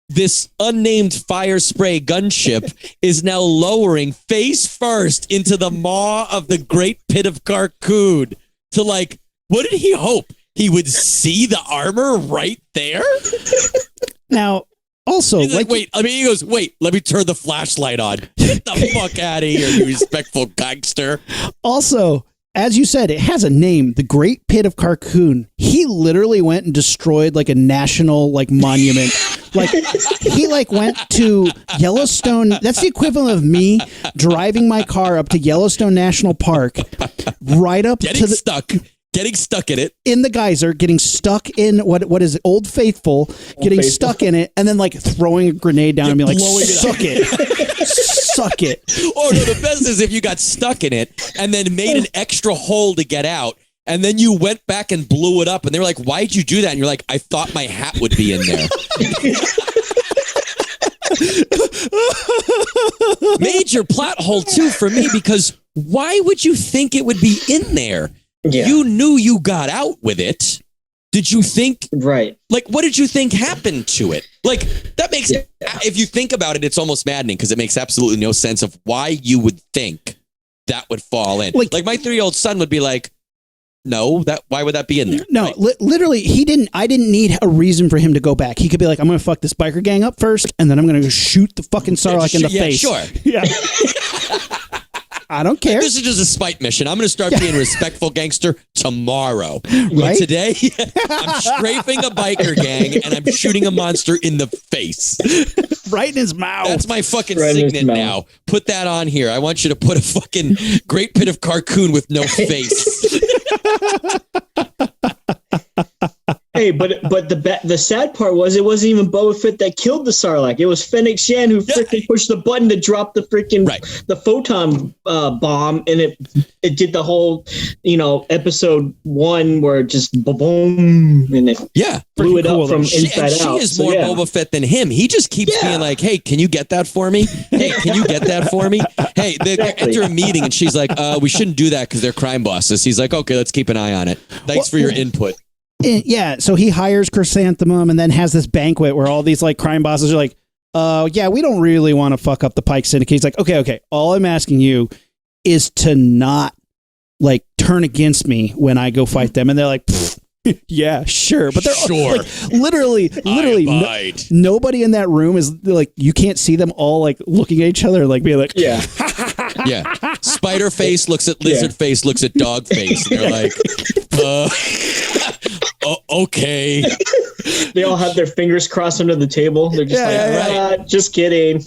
this unnamed fire spray gunship is now lowering face first into the maw of the great pit of Carcoon to like, what did he hope? He would see the armor right there? Now, also, He's like, wait, he goes, wait, let me turn the flashlight on. Get the fuck out of here, you respectful gangster. Also, as you said, it has a name, the Great Pit of Carcoon. He literally went and destroyed like a national like monument. Like he like went to Yellowstone. That's the equivalent of me driving my car up to Yellowstone National Park, right up Getting stuck in it. In the geyser, getting stuck in what is it, Old Faithful, getting stuck in it, and then like throwing a grenade down and being like, suck it. Suck it. Oh no, the best is if you got stuck in it and then made an extra hole to get out, and then you went back and blew it up, and they were like, why'd you do that? And you're like, I thought my hat would be in there. Major plot hole too for me, because why would you think it would be in there? Yeah. You knew you got out with it. Did you think, right? Like, what did you think happened to it? Like, that makes, if you think about it, it's almost maddening because it makes absolutely no sense of why you would think that would fall in. Like my 3-year-old son would be like, no, why would that be in there? No, right? Literally, I didn't need a reason for him to go back. He could be like, I'm going to fuck this biker gang up first, and then I'm going to shoot the fucking Sarlacc in the face. Sure. Yeah. I don't care. This is just a spite mission. I'm going to start being a respectful gangster tomorrow. Right? But today, I'm strafing a biker gang and I'm shooting a monster in the face. Right in his mouth. That's my fucking signet now. Put that on here. I want you to put a fucking Great Pit of Carcoon with no face. Hey, but the sad part was it wasn't even Boba Fett that killed the Sarlacc. It was Fennec Shan who freaking pushed the button to drop the freaking the photon bomb, and it did the whole episode 1 where it just boom and it blew it up from inside out. She is more Boba Fett than him. He just keeps being like, "Hey, can you get that for me? Hey, can you get that for me? Hey, they enter a meeting and she's like, we shouldn't do that because they're crime bosses." He's like, "Okay, let's keep an eye on it. Thanks for your input." Yeah, so he hires Chrysanthemum and then has this banquet where all these like crime bosses are like, yeah, we don't really want to fuck up the Pike Syndicate. He's like, okay, all I'm asking you is to not like turn against me when I go fight them. And they're like, yeah, sure. But they're like, literally, nobody in that room is like, you can't see them all like looking at each other, like being like, yeah. Yeah. Spider face looks at lizard face, looks at dog face. And they're like, okay. They all have their fingers crossed under the table. They're just just kidding.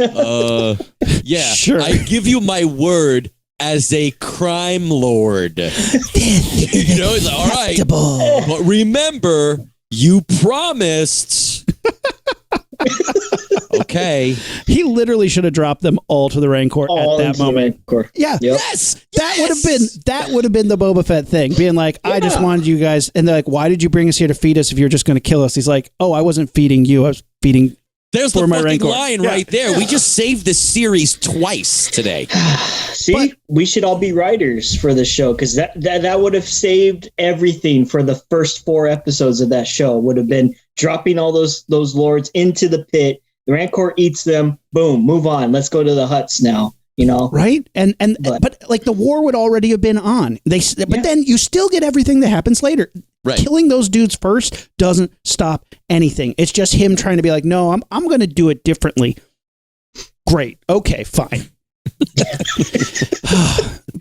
Yeah. Sure. I give you my word as a crime lord. It's like, all right. But remember, You promised. Okay. He literally should have dropped them all to the Rancor All at that into the moment. Rancor. Yeah. Yep. Yes. That would have been the Boba Fett thing, being like, I just wanted you guys, and they're like, why did you bring us here to feed us if you're just going to kill us? He's like, oh, I wasn't feeding you, I was feeding. There's for the my fucking Rancor. line right there. We just saved this series twice today. See, we should all be writers for the show because that would have saved everything for the first 4 episodes of that show. Would have been dropping all those lords into the pit. The Rancor eats them. Boom, move on. Let's go to the huts now. You know, Right? But like the war would already have been on. But then you still get everything that happens later. Right. Killing those dudes first doesn't stop anything. It's just him trying to be like, no, I'm going to do it differently. Great. Okay, fine.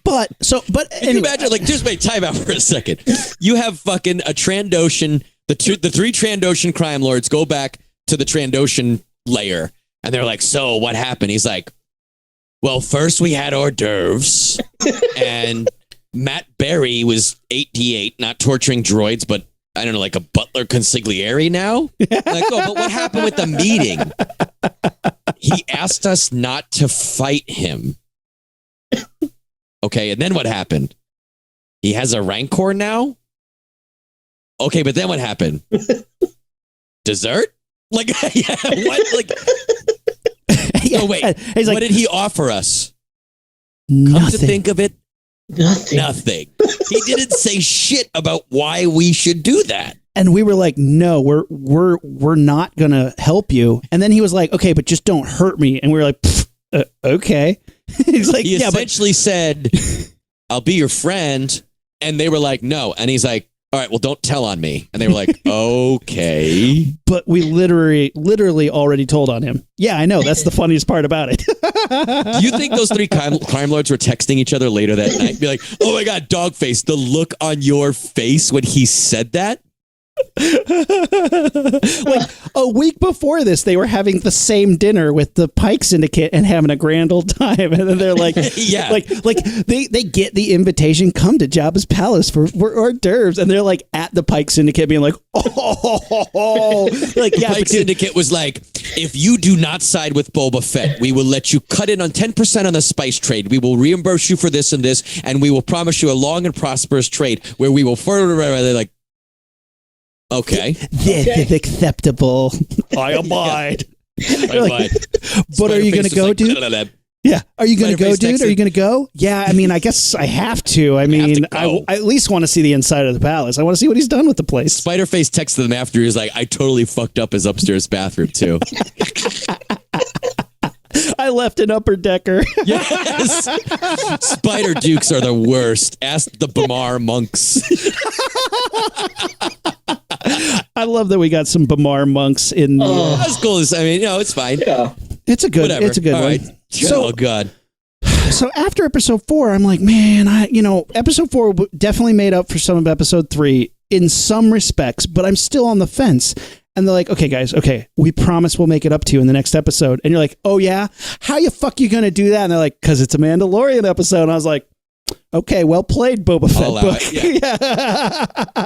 but Can you imagine, like, just wait, time out for a second. You have fucking a Trandoshan, the 3 Trandoshan crime lords go back to the Trandoshan lair, and they're like, so what happened? He's like, well, first we had hors d'oeuvres, and Matt Berry was 8D8, not torturing droids, but I don't know, like a butler consigliere now? Like, oh, but what happened with the meeting? He asked us not to fight him. Okay, and then what happened? He has a Rancor now? Okay, but then what happened? Dessert? Like, yeah, what? Like, oh, wait. He's like, what did he offer us? nothing. Come to think of it, nothing. nothing. He didn't say shit about why we should do that. And we were like, no, we're not going to help you. And then he was like, okay, but just don't hurt me. And we were like, okay. He's like, He yeah, but essentially said, I'll be your friend. And they were like, no. And he's like, all right, well, don't tell on me. And they were like, okay. but we literally already told on him. Yeah, I know. That's the funniest part about it. Do you think those 3 crime lords were texting each other later that night? Be like, oh my God, Dogface, the look on your face when he said that? Like a week before this, they were having the same dinner with the Pike Syndicate and having a grand old time. And then they're like, Yeah. like they get the invitation, come to Jabba's palace for hors d'oeuvres, and they're like at the Pike Syndicate being like, oh, like yeah, Pike but dude, Syndicate was like, if you do not side with Boba Fett, we will let you cut in on 10% on the spice trade. We will reimburse you for this and this, and we will promise you a long and prosperous trade where we will further. They're like, okay. this is acceptable. I abide. Like, but are you going to go, dude? Yeah. Are you going to go, dude? Are you going to go? Yeah. I mean, I guess I have to. I mean, I at least want to see the inside of the palace. I want to see what he's done with the place. Spiderface texted them after. He was like, I totally fucked up his upstairs bathroom, too. I left an upper decker. Yes. Spider Dukes are the worst. Ask the Bamar monks. I love that we got some Bamar monks in. That's cool. I mean, it's fine. Yeah. It's a good. Whatever. It's a good All one. right. So- oh, God. So after episode 4, I'm like, man, episode 4 definitely made up for some of episode 3 in some respects, but I'm still on the fence. And they're like, okay, guys, okay, we promise we'll make it up to you in the next episode. And you're like, oh yeah, how you going to do that? And they're like, because it's a Mandalorian episode. And I was like, okay, well played, Boba Fett book.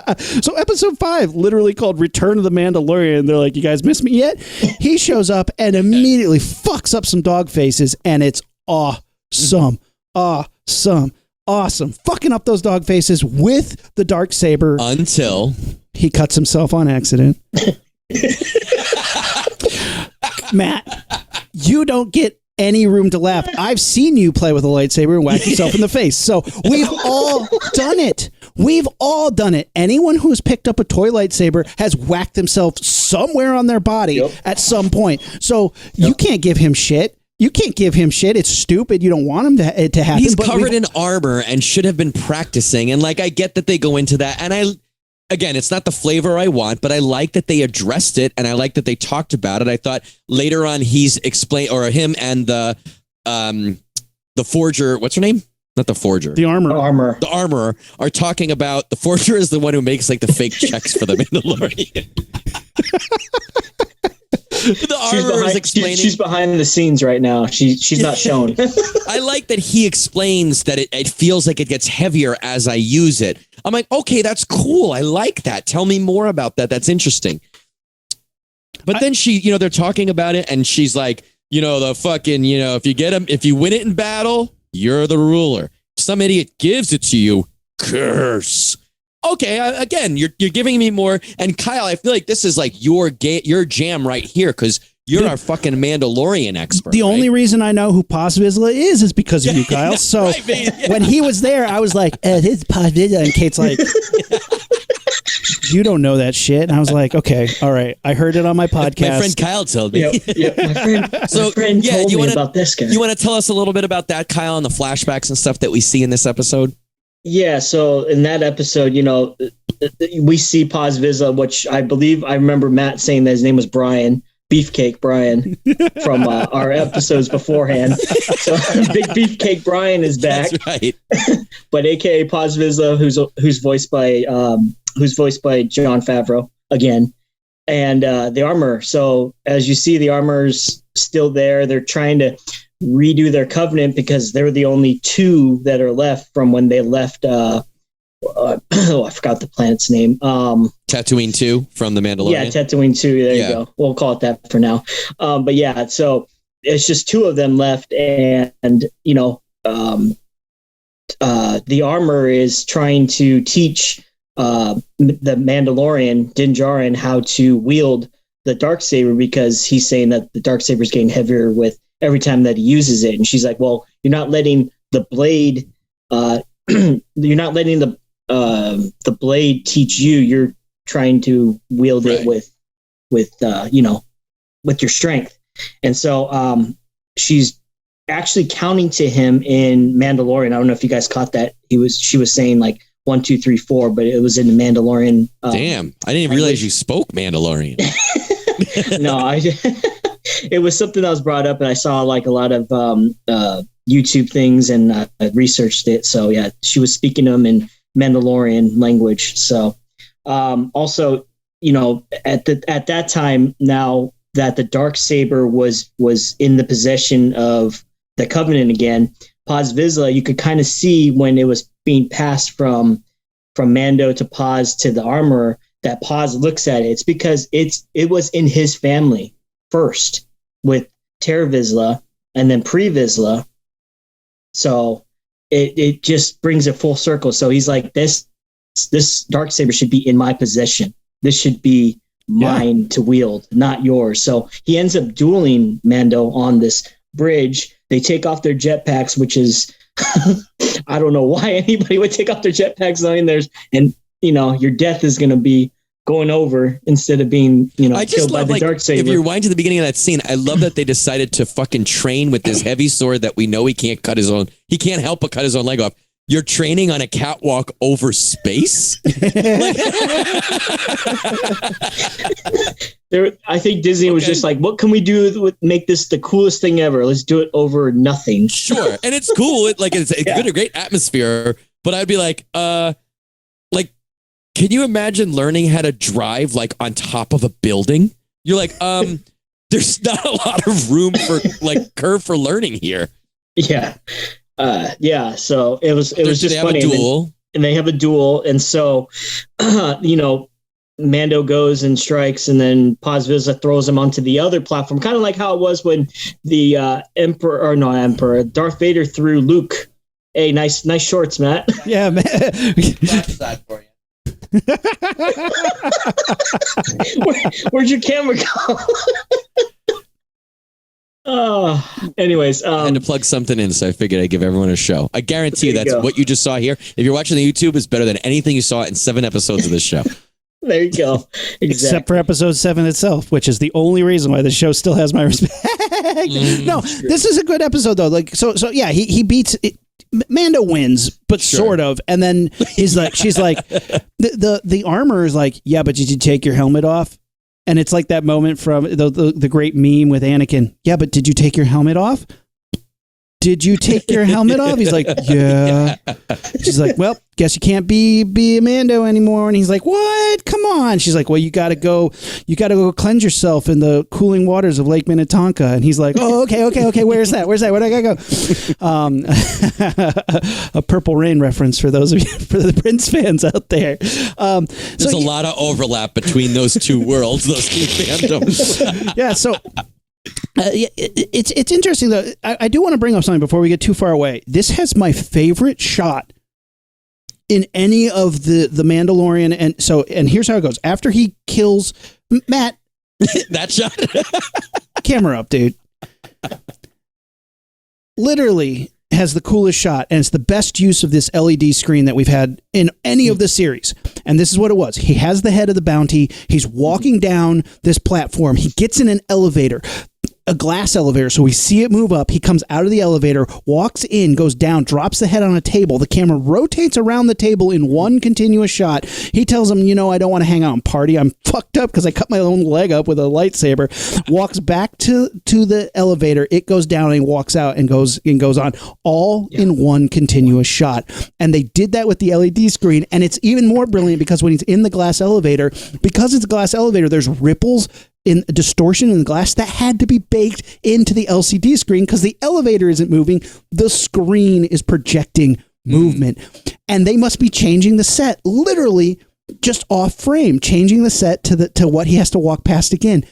Yeah. So episode 5, literally called Return of the Mandalorian. They're like, you guys miss me yet? He shows up and immediately fucks up some dog faces, and it's awesome. Awesome. Fucking up those dog faces with the Darksaber. Until He cuts himself on accident. Matt, you don't get any room to laugh. I've seen you play with a lightsaber and whack yourself in the face. So we've all done it. We've all done it. Anyone who has picked up a toy lightsaber has whacked themselves somewhere on their body at some point. So you can't give him shit. You can't give him shit. It's stupid. You don't want him to happen. he's covered in armor and should have been practicing. And like, I get that they go into that. And again, it's not the flavor I want, but I like that they addressed it, and I like that they talked about it. I thought later on he's explained, or him and the forger, what's her name? Not the forger. The armor. The armorer are talking about the forger is the one who makes like the fake checks for the Mandalorian. The armorer is explaining. She's behind the scenes right now. She's not shown. I like that he explains that it feels like it gets heavier as I use it. I'm like, okay, that's cool. I like that. Tell me more about that. That's interesting. But then she, they're talking about it, and she's like, the fucking, if you win it in battle, you're the ruler. Some idiot gives it to you, curse. Okay, again, you're giving me more. And Kyle, I feel like this is like your jam right here, because you're our fucking Mandalorian expert. The only reason I know who Paz Vizsla is because of you, Kyle. So when he was there, I was like, this is Paz Vizsla. And Kate's like, you don't know that shit. And I was like, okay, all right. I heard it on my podcast. My friend Kyle told me. My friend told me about this guy. You want to tell us a little bit about that, Kyle, and the flashbacks and stuff that we see in this episode? Yeah, so in that episode, we see Paz Vizsla, which I believe I remember Matt saying that his name was Brian, Beefcake Brian, from our episodes beforehand. So Big Beefcake Brian is back. That's right. But AKA Paz Vizsla, who's voiced by Jon Favreau again, and the armor. So as you see, the armor's still there. They're trying to redo their covenant because they're the only two that are left from when they left. I forgot the planet's name. Tatooine 2 from the Mandalorian. Yeah, Tatooine 2. There you go. We'll call it that for now. But yeah, so it's just two of them left, and the armor is trying to teach the Mandalorian Din Djarin how to wield the Darksaber, because he's saying that the Darksaber is getting heavier with every time that he uses it. And she's like, well, you're not letting the blade, you're not letting the blade teach you. You're trying to wield it with your strength. And so she's actually counting to him in Mandalorian. I don't know if you guys caught that. She was saying like 1, 2, 3, 4, but it was in the Mandalorian. Damn, I didn't even realize you spoke Mandalorian. No, it was something that was brought up, and I saw like a lot of YouTube things, and I researched it. So yeah, she was speaking to him in Mandalorian language. So also, at that time, now that the Darksaber was in the possession of the Covenant again, Paz Vizsla, you could kind of see when it was being passed from Mando to Paz to the armorer, that Paz looks at it. It's because it was in his family first with Terra Vizsla and then Pre Vizsla. So it just brings it full circle. So he's like, this Darksaber should be in my possession. This should be mine to wield, not yours. So he ends up dueling Mando on this bridge. They take off their jetpacks, which is I don't know why anybody would take off their jetpacks knowing your death is going to be going over instead of being, killed by the Darksaber. If you rewind to the beginning of that scene, I love that they decided to fucking train with this heavy sword that we know he can't help but cut his own leg off. You're training on a catwalk over space? I think Disney was just like, what can we do to make this the coolest thing ever? Let's do it over nothing. Sure. And it's cool. It's a great atmosphere. But I'd be like, can you imagine learning how to drive like on top of a building? You're like, there's not a lot of room for curve for learning here. Yeah. So it was just funny. And they have a duel. And so, Mando goes and strikes, and then Paz Vizsla throws him onto the other platform, kind of like how it was when the Darth Vader threw Luke. Hey, nice shorts, Matt. Yeah, man. That for you. Where'd your camera go? Anyways, I had to plug something in, so I figured I'd give everyone a show. I guarantee that's what you just saw here. If you're watching the YouTube, it's better than anything you saw in 7 episodes of this show. There you go. Exactly. Except for episode 7 itself, which is the only reason why the show still has my respect. No, this is a good episode though. So yeah, he beats it. Mando wins, but sort of. And then she's like, the armor is like, yeah, but did you take your helmet off? And it's like that moment from the great meme with Anakin. Yeah, but did you take your helmet off? did you take your helmet off? He's like, yeah. She's like, well, guess you can't be a Mando anymore. And he's like, what? Come on. She's like, well, you got to go cleanse yourself in the cooling waters of Lake Minnetonka. And he's like, oh, okay. Where's that? Where do I gotta go? A Purple Rain reference for those of you, for the Prince fans out there. There's a lot of overlap between those two worlds, those two fandoms. Yeah. So, it's interesting though. I do want to bring up something before we get too far away. This has my favorite shot in any of the Mandalorian, and here's how it goes. After he kills Matt, that shot, camera up, dude. Literally has the coolest shot, and it's the best use of this LED screen that we've had in any of the series. And this is what it was. He has the head of the bounty. He's walking down this platform. He gets in an elevator, a glass elevator, so we see it move up. He comes out of the elevator, walks in, goes down, drops the head on a table. The camera rotates around the table in one continuous shot. He tells him, I don't want to hang out and party. I'm fucked up because I cut my own leg up with a lightsaber. Walks back to the elevator. It goes down and he walks out and goes on, all in one continuous shot. And they did that with the LED screen. And it's even more brilliant because when he's in the glass elevator, because it's a glass elevator, there's ripples in distortion in the glass that had to be baked into the LCD screen because the elevator isn't moving. The screen is projecting movement. And they must be changing the set literally just off frame, changing the set to what he has to walk past again.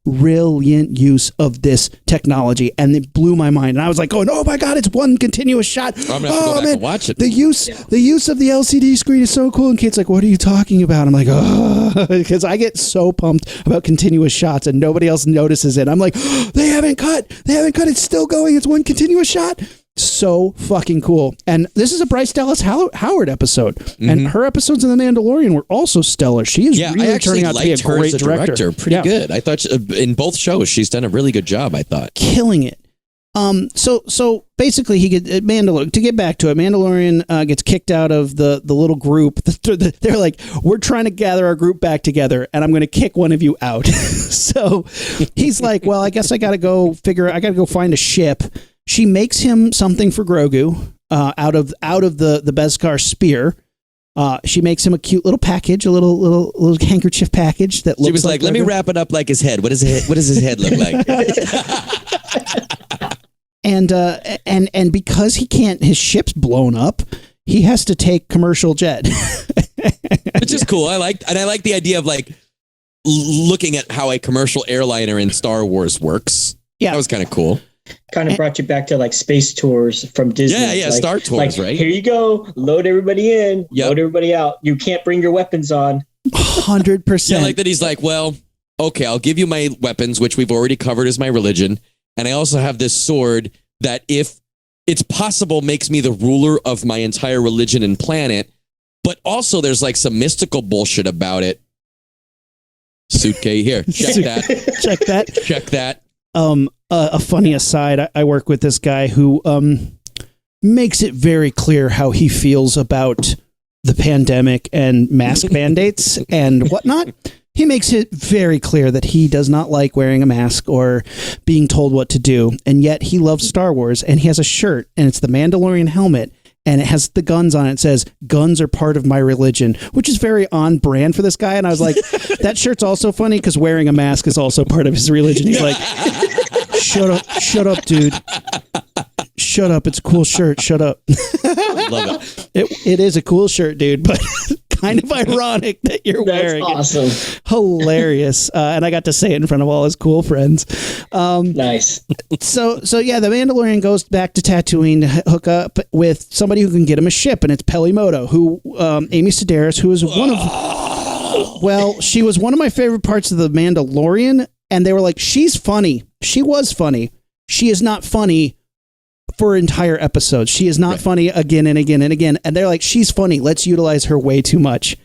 Brilliant use of this technology, and it blew my mind. And I was like, oh my God, it's one continuous shot. I'm gonna have to go back and watch it. The use of the LCD screen is so cool. And Kate's like, what are you talking about? I'm like, because I get so pumped about continuous shots and nobody else notices it. I'm like, they haven't cut. It's still going. It's one continuous shot. So fucking cool. And this is a Bryce Dallas Howard episode, and her episodes in The Mandalorian were also stellar. She is really turning out to be a great director. Pretty good. I thought in both shows she's done a really good job. I thought killing it. So basically, he get to get back to it. Mandalorian gets kicked out of the little group. They're like, we're trying to gather our group back together, and I'm going to kick one of you out. So he's like, well, I guess I got to go find a ship. She makes him something for Grogu out of the Beskar spear. She makes him a cute little package, a little handkerchief package that looks. She was like, "Let me wrap it up like his head. What does his head look like?" And because his ship's blown up, he has to take commercial jet, which is cool. I like the idea of like looking at how a commercial airliner in Star Wars works. Yeah, that was kind of cool. Kind of brought you back to like space tours from Disney. Yeah, like, Star Tours, right? Here you go, load everybody in, load everybody out. You can't bring your weapons on. 100%. Yeah, like that. He's like, well, okay, I'll give you my weapons, which we've already covered as my religion, and I also have this sword that, if it's possible, makes me the ruler of my entire religion and planet. But also, there's like some mystical bullshit about it. Suitcase here, check that. Check that. A funny aside, I work with this guy who makes it very clear how he feels about the pandemic and mask mandates and whatnot. He makes it very clear that he does not like wearing a mask or being told what to do, and yet he loves Star Wars, and he has a shirt, and it's the Mandalorian helmet, and it has the guns on it. It says, "Guns are part of my religion," which is very on brand for this guy. And I was like, that shirt's also funny because wearing a mask is also part of his religion. He's like, shut up, dude. Shut up. It's a cool shirt. Shut up. Love it. It is a cool shirt, dude, but kind of ironic that you're wearing awesome. it. Hilarious. And I got to say it in front of all his cool friends. Nice. So yeah, the Mandalorian goes back to Tatooine to hook up with somebody who can get him a ship, and it's Pelimoto, who Amy Sedaris, who is she was one of my favorite parts of the Mandalorian, and they were like, she's funny. She was funny. She is not funny for entire episodes. She is not funny again and again and again. And they're like, she's funny. Let's utilize her way too much.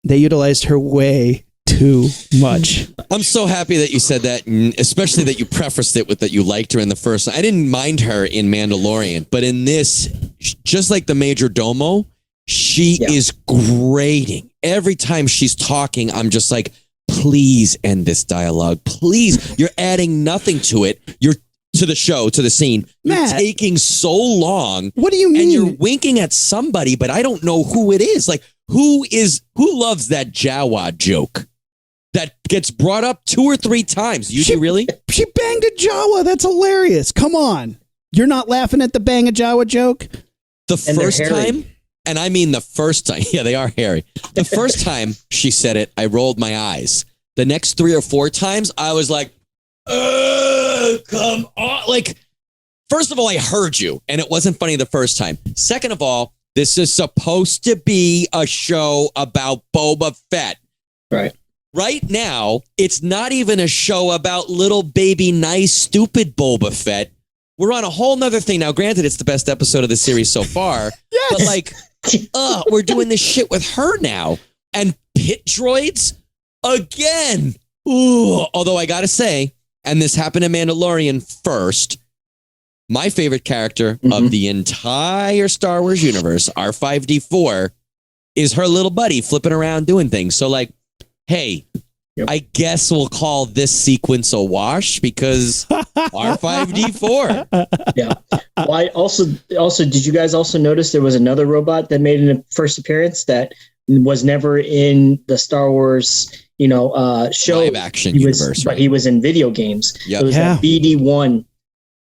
They utilized her way too much. I'm so happy that you said that, and especially that you prefaced it with that you liked her in the first. I didn't mind her in Mandalorian, but in this, just like the Major Domo, she is grating. Every time she's talking, I'm just like, please end this dialogue. Please. You're adding nothing to it. You're to the show, to the scene. Matt. You're taking so long. What do you mean? And you're winking at somebody, but I don't know who it is. Like, who loves that Jawa joke that gets brought up 2 or 3 times? You really? She banged a Jawa. That's hilarious. Come on. You're not laughing at the bang a Jawa joke? The first time, and I mean the first time. Yeah, they are hairy. The first time she said it, I rolled my eyes. The next 3 or 4 times, I was like, come on. Like, first of all, I heard you, and it wasn't funny the first time. Second of all, this is supposed to be a show about Boba Fett. Right. Right now, it's not even a show about little baby, nice, stupid Boba Fett. We're on a whole nother thing. Now, granted, it's the best episode of the series so far. Yes. But like, we're doing this shit with her now. And pit droids again. Ooh. Although I gotta say, and this happened in Mandalorian first, my favorite character of the entire Star Wars universe, R5D4, is her little buddy flipping around doing things. So like, hey, I guess we'll call this sequence a wash because R5D4. Yeah. Well, I also, did you guys also notice there was another robot that made a first appearance that was never in the Star Wars, show live action universe, but he was in video games. Yep. It was that BD1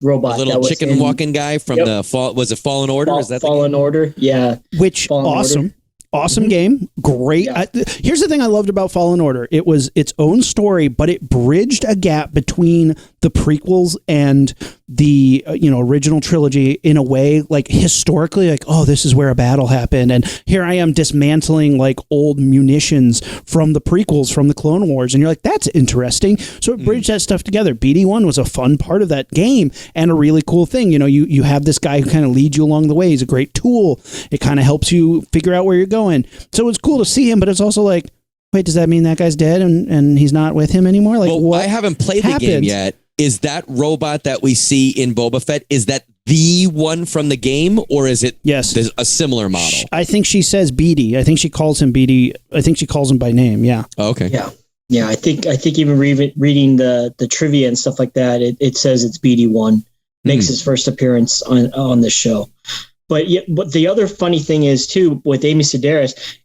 robot, a little chicken walking guy from the Fallen Order. Is that Fallen Order? Yeah. Which awesome game. Great. Yeah. Here's the thing I loved about Fallen Order. It was its own story, but it bridged a gap between the prequels and the original trilogy in a way, like historically, like, oh, this is where a battle happened, and here I am dismantling like old munitions from the prequels, from the Clone Wars, and you're like, that's interesting. So it bridged that stuff together. BD1 was a fun part of that game and a really cool thing. You have this guy who kind of leads you along the way. He's a great tool. It kind of helps you figure out where you're going. So it's cool to see him, but it's also like, wait, does that mean that guy's dead and he's not with him anymore? Like, what? I haven't played the game yet. Is that robot that we see in Boba Fett, is that the one from the game, or is it a similar model? I think she says BD. I think she calls him BD. I think she calls him by name. Yeah. Oh, okay. Yeah. Yeah. I think even reading the trivia and stuff like that, it says it's BD1 makes his first appearance on this show. But the other funny thing is too, with Amy Sedaris,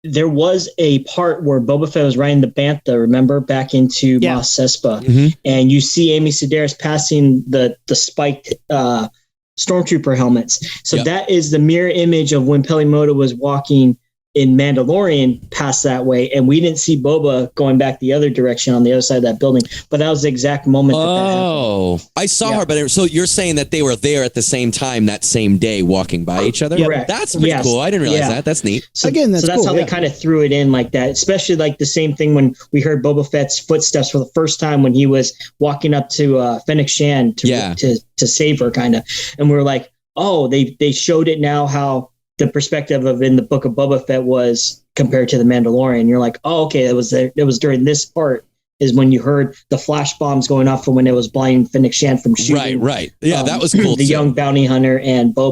there was a part where Boba Fett was riding the Bantha, remember, back into Mos Espa, and you see Amy Sedaris passing the spiked stormtrooper helmets. So that is the mirror image of when Peli Motto was walking in Mandalorian past that way, and we didn't see Boba going back the other direction on the other side of that building. But that was the exact moment. I saw her, but so you're saying that they were there at the same time that same day, walking by each other. Correct. That's pretty cool. I didn't realize that. That's neat. So, Again, that's cool, how they kind of threw it in like that. Especially like the same thing when we heard Boba Fett's footsteps for the first time when he was walking up to Fennec Shan to save her, kind of, and we were like, oh, they showed it now how the perspective of in the Book of Boba Fett was compared to the Mandalorian. You're like, oh, okay, it was during this part is when you heard the flash bombs going off from when it was blinding Fennec Shan from shooting. Right. Yeah, that was cool. The young bounty hunter and Din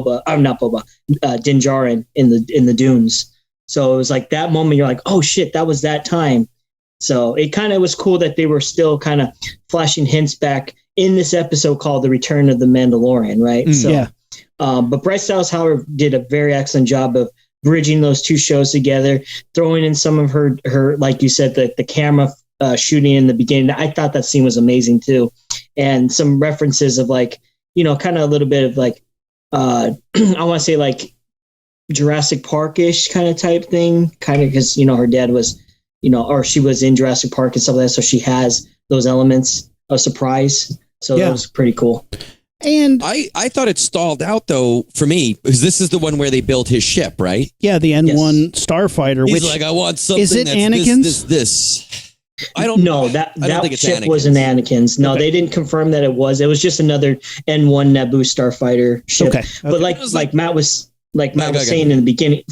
Djarin in the dunes. So it was like that moment. You're like, oh shit, that was that time. So it kind of was cool that they were still kind of flashing hints back in this episode called The Return of the Mandalorian, right? But Bryce Dallas Howard did a very excellent job of bridging those two shows together, throwing in some of her like you said, the camera shooting in the beginning. I thought that scene was amazing too. And some references of like, kind of a little bit of like, I want to say like Jurassic Park-ish kind of type thing, kind of because, her dad was, or she was in Jurassic Park and stuff like that. So she has those elements of surprise. So that was pretty cool. And I thought it stalled out though for me because this is the one where they built his ship, right? Yeah, the N1 starfighter. He's like, I want something. Is it that's Anakin's? this. I don't know. That it's ship Anakin's. wasn't Anakin's. No, they didn't confirm that it was. It was just another N1 Naboo starfighter ship. Okay. But like Matt was saying in the beginning,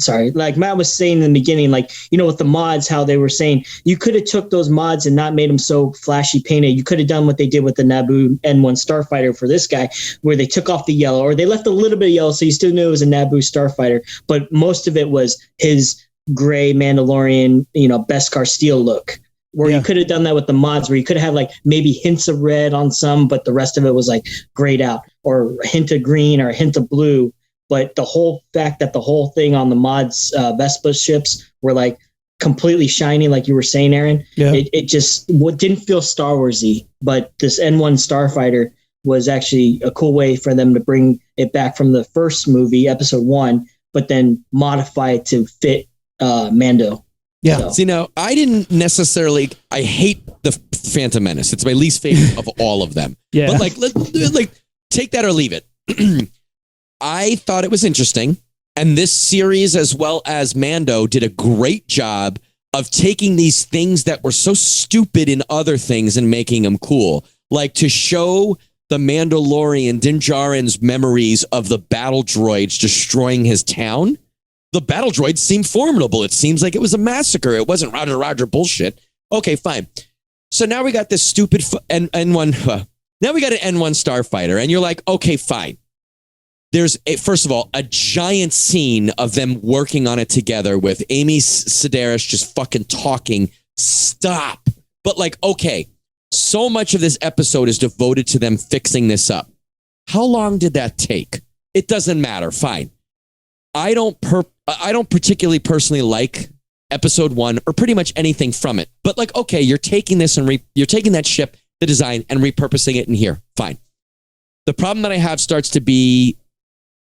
like, with the mods, how they were saying you could have took those mods and not made them so flashy painted. You could have done what they did with the Naboo N1 starfighter for this guy, where they took off the yellow, or they left a little bit of yellow, so you still knew it was a Naboo starfighter. But most of it was his gray Mandalorian, Beskar steel look. where you could have done that with the mods, where you could have had like maybe hints of red on some, but the rest of it was like grayed out, or a hint of green or a hint of blue. But the whole fact that the whole thing on the mods Vespa ships were like completely shiny, like you were saying, Aaron, it just didn't feel Star Warsy. But this N1 Starfighter was actually a cool way for them to bring it back from the first movie, episode 1, but then modify it to fit Mando. Yeah. So. See, now, I didn't necessarily, I hate the Phantom Menace. It's my least favorite of all of them. Yeah. But like, take that or leave it. I thought it was interesting. And this series, as well as Mando, did a great job of taking these things that were so stupid in other things and making them cool. Like to show the Mandalorian Din Djarin's memories of the battle droids destroying his town. The battle droids seemed formidable. It seems like it was a massacre. It wasn't Roger bullshit. Okay, fine. So now we got this stupid N1. Now we got an N1 Starfighter, and you're like, okay, fine. There's first of all a giant scene of them working on it together with Amy Sedaris just fucking talking. Stop. But like, okay, so much of this episode is devoted to them fixing this up. How long did that take? It doesn't matter. Fine. I don't particularly personally like episode 1 or pretty much anything from it. But like, okay, you're taking this and you're taking that ship, the design, and repurposing it in here. Fine. The problem that I have starts to be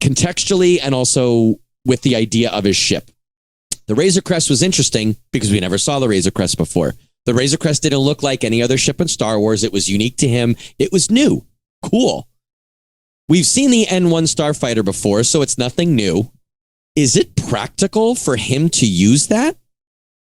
contextually and also with the idea of his ship. The Razor Crest was interesting because we never saw the Razor Crest before. The Razor Crest didn't look like any other ship in Star Wars. It was unique to him. It was new. Cool. We've seen the N1 Starfighter before, so it's nothing new. Is it practical for him to use that?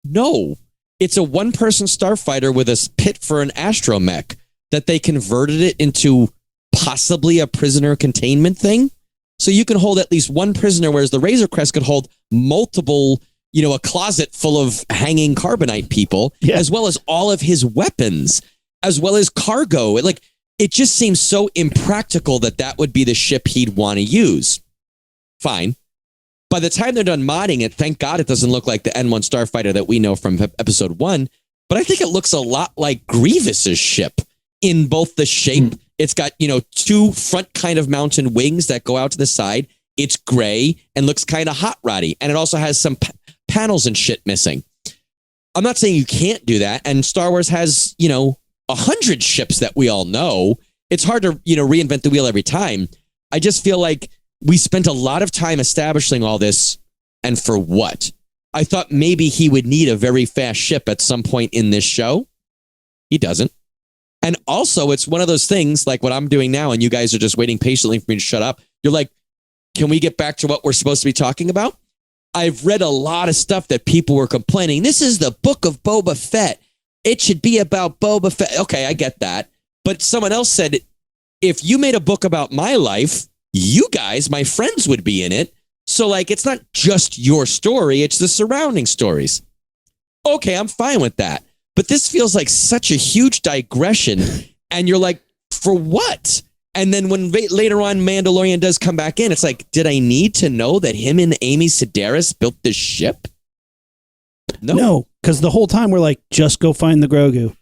No. It's a one-person starfighter with a pit for an astromech that they converted it into possibly a prisoner containment thing. So you can hold at least one prisoner, whereas the Razor Crest could hold multiple, a closet full of hanging carbonite people, as well as all of his weapons, as well as cargo. It just seems so impractical that would be the ship he'd want to use. Fine. By the time they're done modding it, thank God it doesn't look like the N1 Starfighter that we know from episode 1, but I think it looks a lot like Grievous's ship in both the shape. It's got, 2 front kind of mountain wings that go out to the side. It's gray and looks kind of hot roddy. And it also has some panels and shit missing. I'm not saying you can't do that. And Star Wars has, 100 ships that we all know. It's hard to, reinvent the wheel every time. I just feel like we spent a lot of time establishing all this. And for what? I thought maybe he would need a very fast ship at some point in this show. He doesn't. And also, it's one of those things like what I'm doing now, and you guys are just waiting patiently for me to shut up. You're like, can we get back to what we're supposed to be talking about? I've read a lot of stuff that people were complaining. This is the Book of Boba Fett. It should be about Boba Fett. Okay, I get that. But someone else said, if you made a book about my life, you guys, my friends, would be in it. So, it's not just your story. It's the surrounding stories. Okay, I'm fine with that. But this feels like such a huge digression. And you're like, for what? And then when later on Mandalorian does come back in, it's like, did I need to know that him and Amy Sedaris built this ship? No, because the whole time we're like, just go find the Grogu.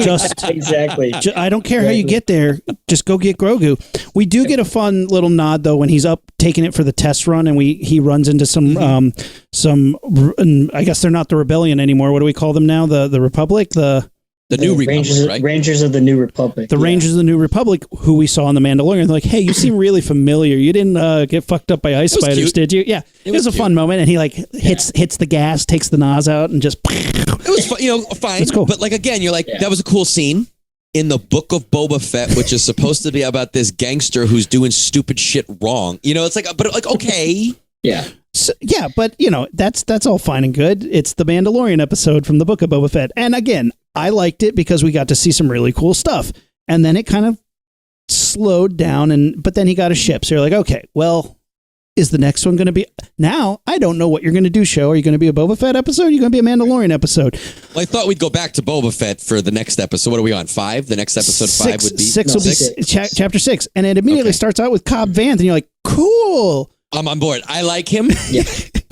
Just exactly. I don't care how you get there. Just go get Grogu. We do get a fun little nod though when he's up taking it for the test run, and he runs into some I guess they're not the Rebellion anymore. What do we call them now? The Republic. The New Republic, right? Rangers of the New Republic. The Rangers of the New Republic, who we saw in The Mandalorian. They're like, hey, you seem really familiar. You didn't get fucked up by ice spiders, cute. did you? Yeah. It was a fun moment. And he hits the gas, takes the Nas out, and just... It was fine. It's cool. But again, you're like, that was a cool scene. In the Book of Boba Fett, which is supposed to be about this gangster who's doing stupid shit wrong. It's like, but okay. Yeah. So, yeah, but that's all fine and good. It's the Mandalorian episode from the Book of Boba Fett. And again, I liked it because we got to see some really cool stuff. And then it kind of slowed down, but then he got a ship. So you're like, okay, well, is the next one going to be... Now, I don't know what you're going to do, show. Are you going to be a Boba Fett episode? Or are you going to be a Mandalorian episode? Well, I thought we'd go back to Boba Fett for the next episode. What are we on, 5? The next episode 5 would be... 6 will be chapter 6. And it immediately starts out with Cobb Vanth, and you're like, cool. I'm on board. I like him.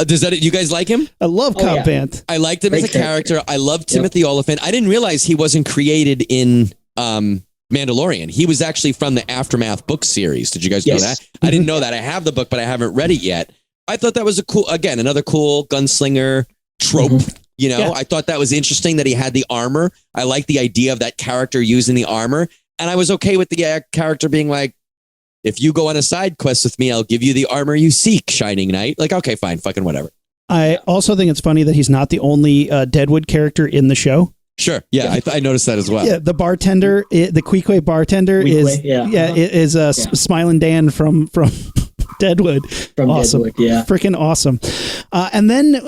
Does that? You guys like him? I love Oh, Cobb yeah. Vanth. I liked him as a Great character. character. I love Timothy Oliphant. I didn't realize he wasn't created in Mandalorian. He was actually from the Aftermath book series. Did you guys know Yes. that? I didn't know that. I have the book, but I haven't read it yet. I thought that was another cool gunslinger trope. You know, Yeah. I thought that was interesting that he had the armor. I like the idea of that character using the armor. And I was okay with the character being like, if you go on a side quest with me, I'll give you the armor you seek, Shining Knight. Like, okay, fine, fucking whatever. I also think it's funny that he's not the only Deadwood character in the show. Sure. Yeah, I noticed that as well. Yeah, the bartender, the Queequeg bartender is Smiling Dan from Deadwood. From awesome. Deadwood, yeah. Freaking awesome. And then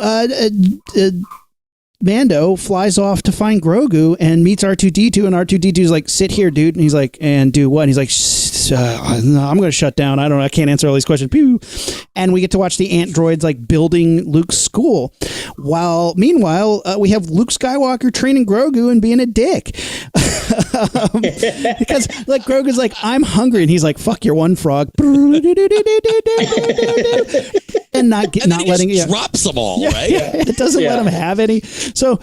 Mando flies off to find Grogu and meets R2-D2, and R2-D2's like, sit here, dude. And he's like, and do what? And he's like, no, I'm going to shut down. I don't know. I can't answer all these questions. Pew. And we get to watch the ant droids like building Luke's school. Meanwhile, we have Luke Skywalker training Grogu and being a dick. Because like Grogu's like, I'm hungry. And he's like, fuck your one frog. And not letting it drops them all, right? Yeah, it doesn't let him have any. So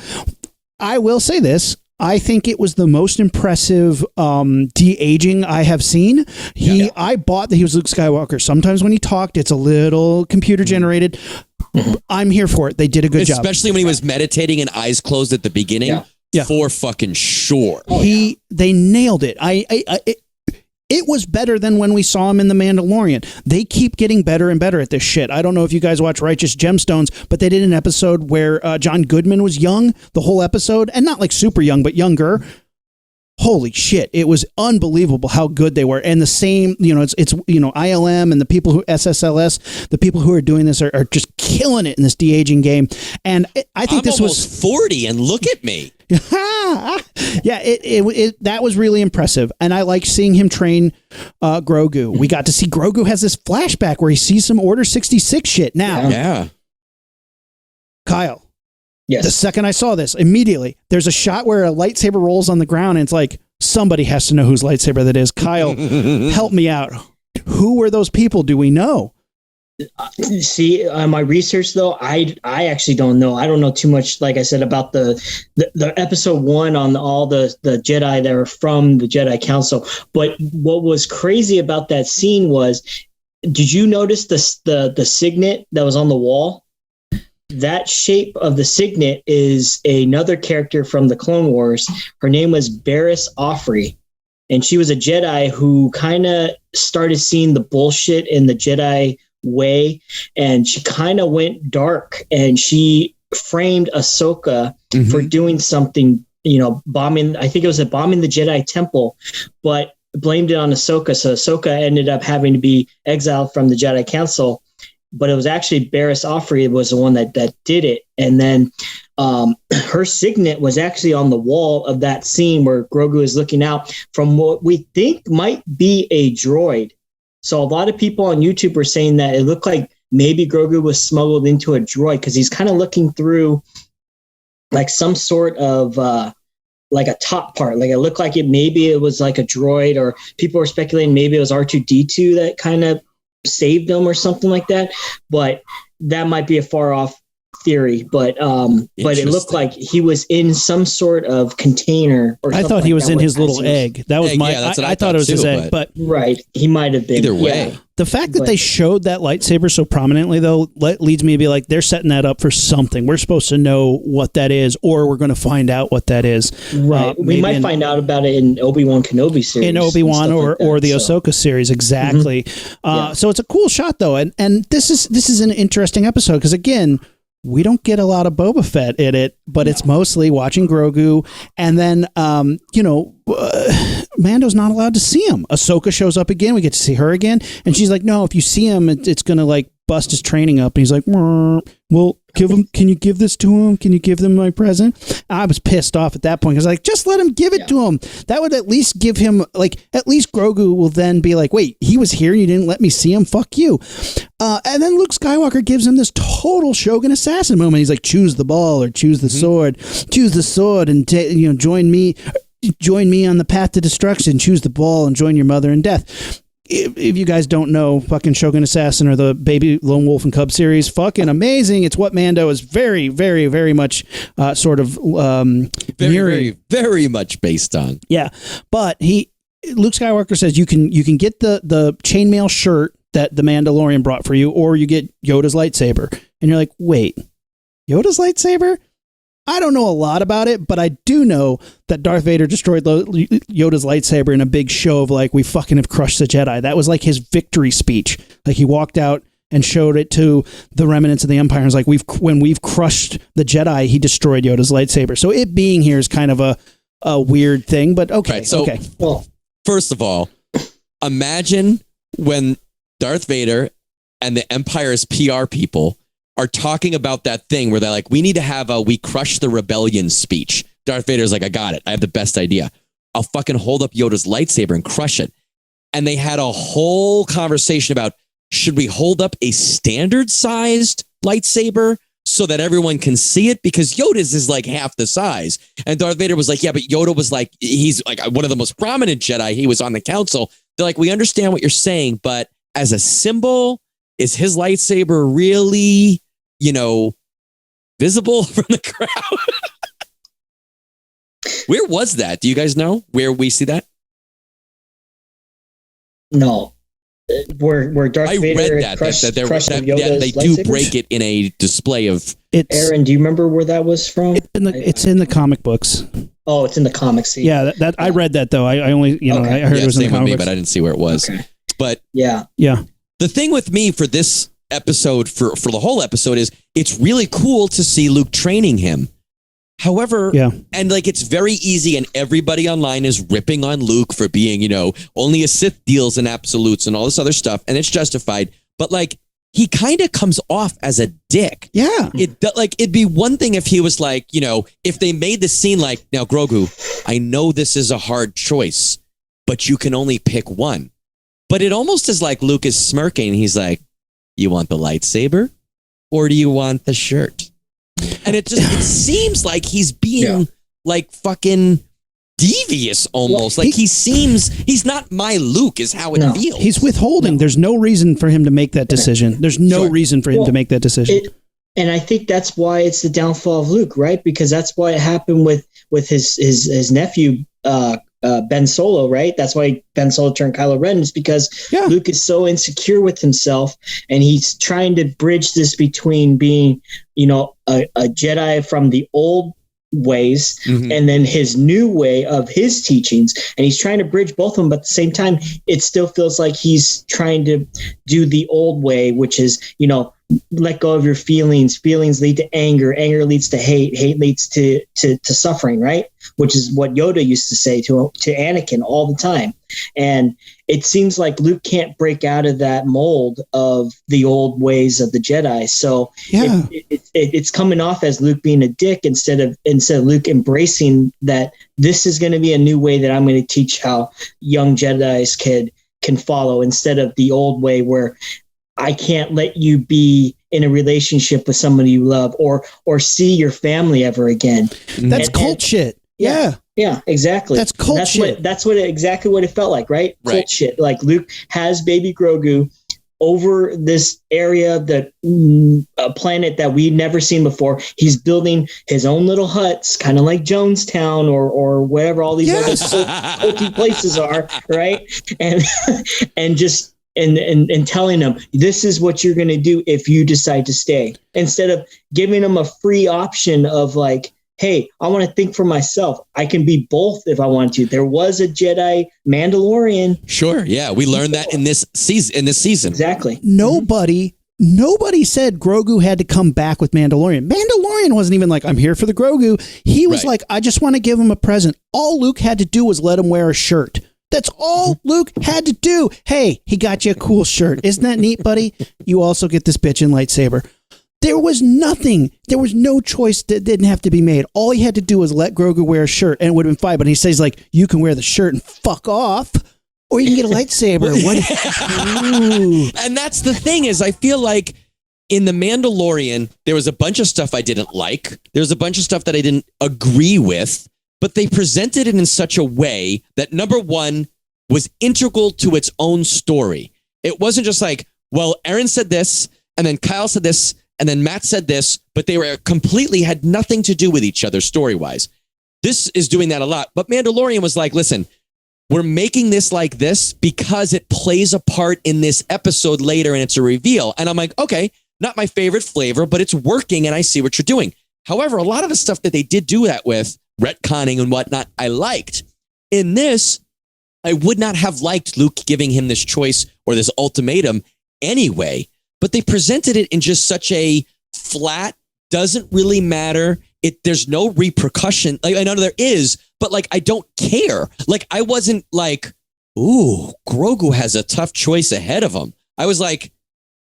I will say this. I think it was the most impressive de-aging I have seen. I bought that he was Luke Skywalker. Sometimes when he talked, it's a little computer generated. I'm here for it. They did a good job. Especially when he was meditating and eyes closed at the beginning. Yeah. For fucking sure. They nailed it. It was better than when we saw him in The Mandalorian. They keep getting better and better at this shit. I don't know if you guys watch Righteous Gemstones, but they did an episode where John Goodman was young the whole episode, and not like super young, but younger. Holy shit. It was unbelievable how good they were. And the same, it's ILM and the people who SSLS, the people who are doing this are just killing it in this de-aging game. And I think this was 40 and look at me. Yeah, that was really impressive, and I like seeing him train Grogu. We got to see Grogu has this flashback where he sees some Order 66 shit. Now, Kyle, yes. The second I saw this, immediately there's a shot where a lightsaber rolls on the ground, and it's like somebody has to know whose lightsaber that is. Kyle, help me out. Who were those people? Do we know? See, my research though, I actually don't know. I don't know too much, like I said, about the episode 1 on all the Jedi that are from the Jedi Council. But what was crazy about that scene was, did you notice the signet that was on the wall? That shape of the signet is another character from the Clone Wars. Her name was Barriss Offrey. And she was a Jedi who kind of started seeing the bullshit in the Jedi way, and she kind of went dark, and she framed Ahsoka for doing something, bombing. I think it was bombing the Jedi Temple, but blamed it on Ahsoka. So Ahsoka ended up having to be exiled from the Jedi Council. But it was actually Barriss Offrey was the one that did it, and then her signet was actually on the wall of that scene where Grogu is looking out from what we think might be a droid. So a lot of people on YouTube were saying that it looked like maybe Grogu was smuggled into a droid, because he's kind of looking through like some sort of like a top part. Like it looked like maybe it was like a droid, or people were speculating maybe it was R2-D2 that kind of saved him or something like that. But that might be a far off theory, but it looked like he was in some sort of container, or I thought he was in his little egg. That was my. I thought it was his egg, but right, he might have been. Either way, the fact that they showed that lightsaber so prominently, though, leads me to be like, they're setting that up for something. We're supposed to know what that is, or we're going to find out what that is. Right, we might find out about it in Obi-Wan Kenobi series, in Obi-Wan or the Ahsoka series, exactly. So it's a cool shot, though, and this is an interesting episode, because again, we don't get a lot of Boba Fett in it, but it's mostly watching Grogu. And then, Mando's not allowed to see him. Ahsoka shows up again. We get to see her again. And she's like, no, if you see him, it's going to like bust his training up. And he's like, well, can you give this to him? Can you give them my present? I was pissed off at that point. I was like, just let him give it to him. That would at least give him, like, at least Grogu will then be like, wait, he was here and you didn't let me see him? Fuck you. And then Luke Skywalker gives him this total Shogun assassin moment. He's like, choose the ball or choose the sword. Choose the sword and join me on the path to destruction. Choose the ball and join your mother in death. if you guys don't know, fucking Shogun Assassin or the Baby Lone Wolf and Cub series, fucking amazing. It's what Mando is very, very, very much sort of Very, mirroring. very, very much based on. Yeah, but Luke Skywalker says you can get the chainmail shirt that the Mandalorian brought for you, or you get Yoda's lightsaber. And you're like, wait, Yoda's lightsaber? I don't know a lot about it, but I do know that Darth Vader destroyed Yoda's lightsaber in a big show of like, we fucking have crushed the Jedi. That was like his victory speech. Like he walked out and showed it to the remnants of the Empire. It's like, when we've crushed the Jedi, he destroyed Yoda's lightsaber. So it being here is kind of a weird thing, but okay. Right, so, okay. Well, first of all, imagine when Darth Vader and the Empire's PR people are talking about that thing where they're like, we need to have a "we crush the rebellion" speech. Darth Vader's like, I got it. I have the best idea. I'll fucking hold up Yoda's lightsaber and crush it. And they had a whole conversation about, should we hold up a standard sized lightsaber so that everyone can see it? Because Yoda's is like half the size. And Darth Vader was like, yeah, but Yoda was like, he's like one of the most prominent Jedi. He was on the council. They're like, we understand what you're saying, but as a symbol, is his lightsaber really, visible from the crowd? Where was that? Do you guys know where we see that? no. Where Darth I Vader read that crushed they Yoda's do lightsabers? break it in a display of. It's Aaron, do you remember where that was from? it's in the comic books. Oh, it's in the comics. Yeah, that I read that though. I only Okay. I heard it was in the same with comic me, books. but I didn't see where it was. Okay. But Yeah. Yeah. the thing with me for this episode, for the whole episode, is it's really cool to see Luke training him. However, Yeah. and like it's very easy, and everybody online is ripping on Luke for being, only a Sith deals in absolutes and all this other stuff, and it's justified. But like, he kind of comes off as a dick. Yeah. It'd be one thing if he was like, if they made the scene like, now Grogu, I know this is a hard choice, but you can only pick one. But it almost is like Luke is smirking. He's like, you want the lightsaber or do you want the shirt? And it seems like he's being like fucking devious almost. Well, like he's not my Luke is how it feels. He's withholding. There's no reason for him to make that decision. There's no Sure. reason for him to make that decision. And I think that's why it's the downfall of Luke, right? Because that's why it happened with his nephew, Ben Solo, right? That's why Ben Solo turned Kylo Ren, is because Luke is so insecure with himself, and he's trying to bridge this between being, a Jedi from the old ways and then his new way of his teachings, and he's trying to bridge both of them, but at the same time it still feels like he's trying to do the old way, which is let go of your feelings lead to anger leads to hate leads to suffering, right? Which is what Yoda used to say to Anakin all the time. And it seems like Luke can't break out of that mold of the old ways of the Jedi. So it's coming off as Luke being a dick instead of Luke embracing that this is going to be a new way that I'm going to teach how young Jedis can follow, instead of the old way where I can't let you be in a relationship with somebody you love or see your family ever again. That's cult shit. Yeah. Yeah, exactly. That's cult shit. That's exactly what it felt like, right? Right. Cult shit. Like Luke has baby Grogu over this area, a planet that we've never seen before. He's building his own little huts, kind of like Jonestown or whatever all these other culty places are, right? And just and telling them, this is what you're going to do if you decide to stay, instead of giving them a free option of like, hey, I want to think for myself. I can be both if I want to. There was a Jedi Mandalorian. Sure. Yeah. We learned that in this season. Exactly. Nobody said Grogu had to come back with Mandalorian. Mandalorian wasn't even like, I'm here for the Grogu. He was like, I just want to give him a present. All Luke had to do was let him wear a shirt. That's all Luke had to do. Hey, he got you a cool shirt. Isn't that neat, buddy? You also get this bitchin' lightsaber. There was nothing. There was no choice that didn't have to be made. All he had to do was let Grogu wear a shirt, and it would have been fine. But he says, like, you can wear the shirt and fuck off, or you can get a lightsaber. And that's the thing, is I feel like in The Mandalorian, there was a bunch of stuff I didn't like. There was a bunch of stuff that I didn't agree with, but they presented it in such a way that, number one, was integral to its own story. It wasn't just like, well, Aaron said this, and then Kyle said this, and then Matt said this, but they were completely had nothing to do with each other story-wise. This is doing that a lot. But Mandalorian was like, listen, we're making this like this because it plays a part in this episode later and it's a reveal. And I'm like, okay, not my favorite flavor, but it's working and I see what you're doing. However, a lot of the stuff that they did do that with, retconning and whatnot, I liked. In this, I would not have liked Luke giving him this choice or this ultimatum anyway, but they presented it in just such a flat, doesn't really matter. There's no repercussion. Like, I know there is, but like, I don't care. Like, I wasn't like, ooh, Grogu has a tough choice ahead of him. I was like, is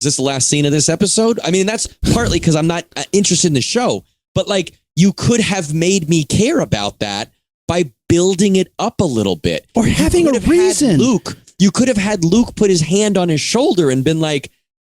this the last scene of this episode? I mean, that's partly because I'm not interested in the show, but like, you could have made me care about that by building it up a little bit. Or having a reason. You could have had Luke put his hand on his shoulder and been like,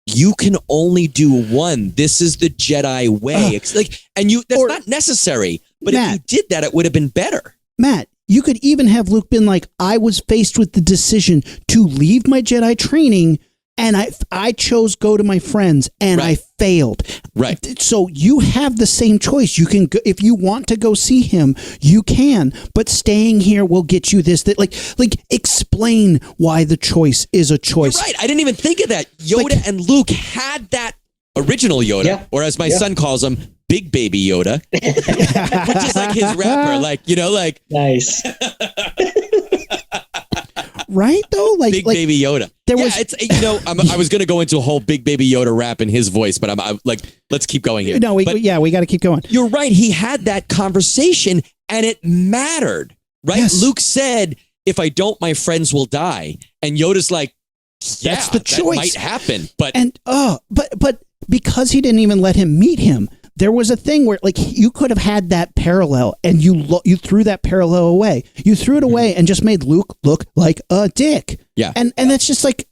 you can only do one. This is the Jedi way. It's like, and that's not necessary. But Matt, if you did that, it would have been better. Matt, you could even have Luke been like, I was faced with the decision to leave my Jedi training, and I chose go to my friends, and I failed. Right. So you have the same choice. You can go, if you want to go see him, you can. But staying here will get you this. That like explain why the choice is a choice. You're right. I didn't even think of that. Yoda and Luke had that original Yoda, or as my son calls him, Big Baby Yoda, which is like his rapper. Like, like nice. Right though, Big Baby Yoda. I was going to go into a whole Big Baby Yoda rap in his voice, but I'm like, let's keep going here. No, we got to keep going. You're right. He had that conversation, and it mattered, right? Yes. Luke said, "If I don't, my friends will die," and Yoda's like, "Yeah, that's the choice. That might happen." But but because he didn't even let him meet him. There was a thing where, like, you could have had that parallel, and you threw that parallel away. You threw it away and just made Luke look like a dick. Yeah, and that's just like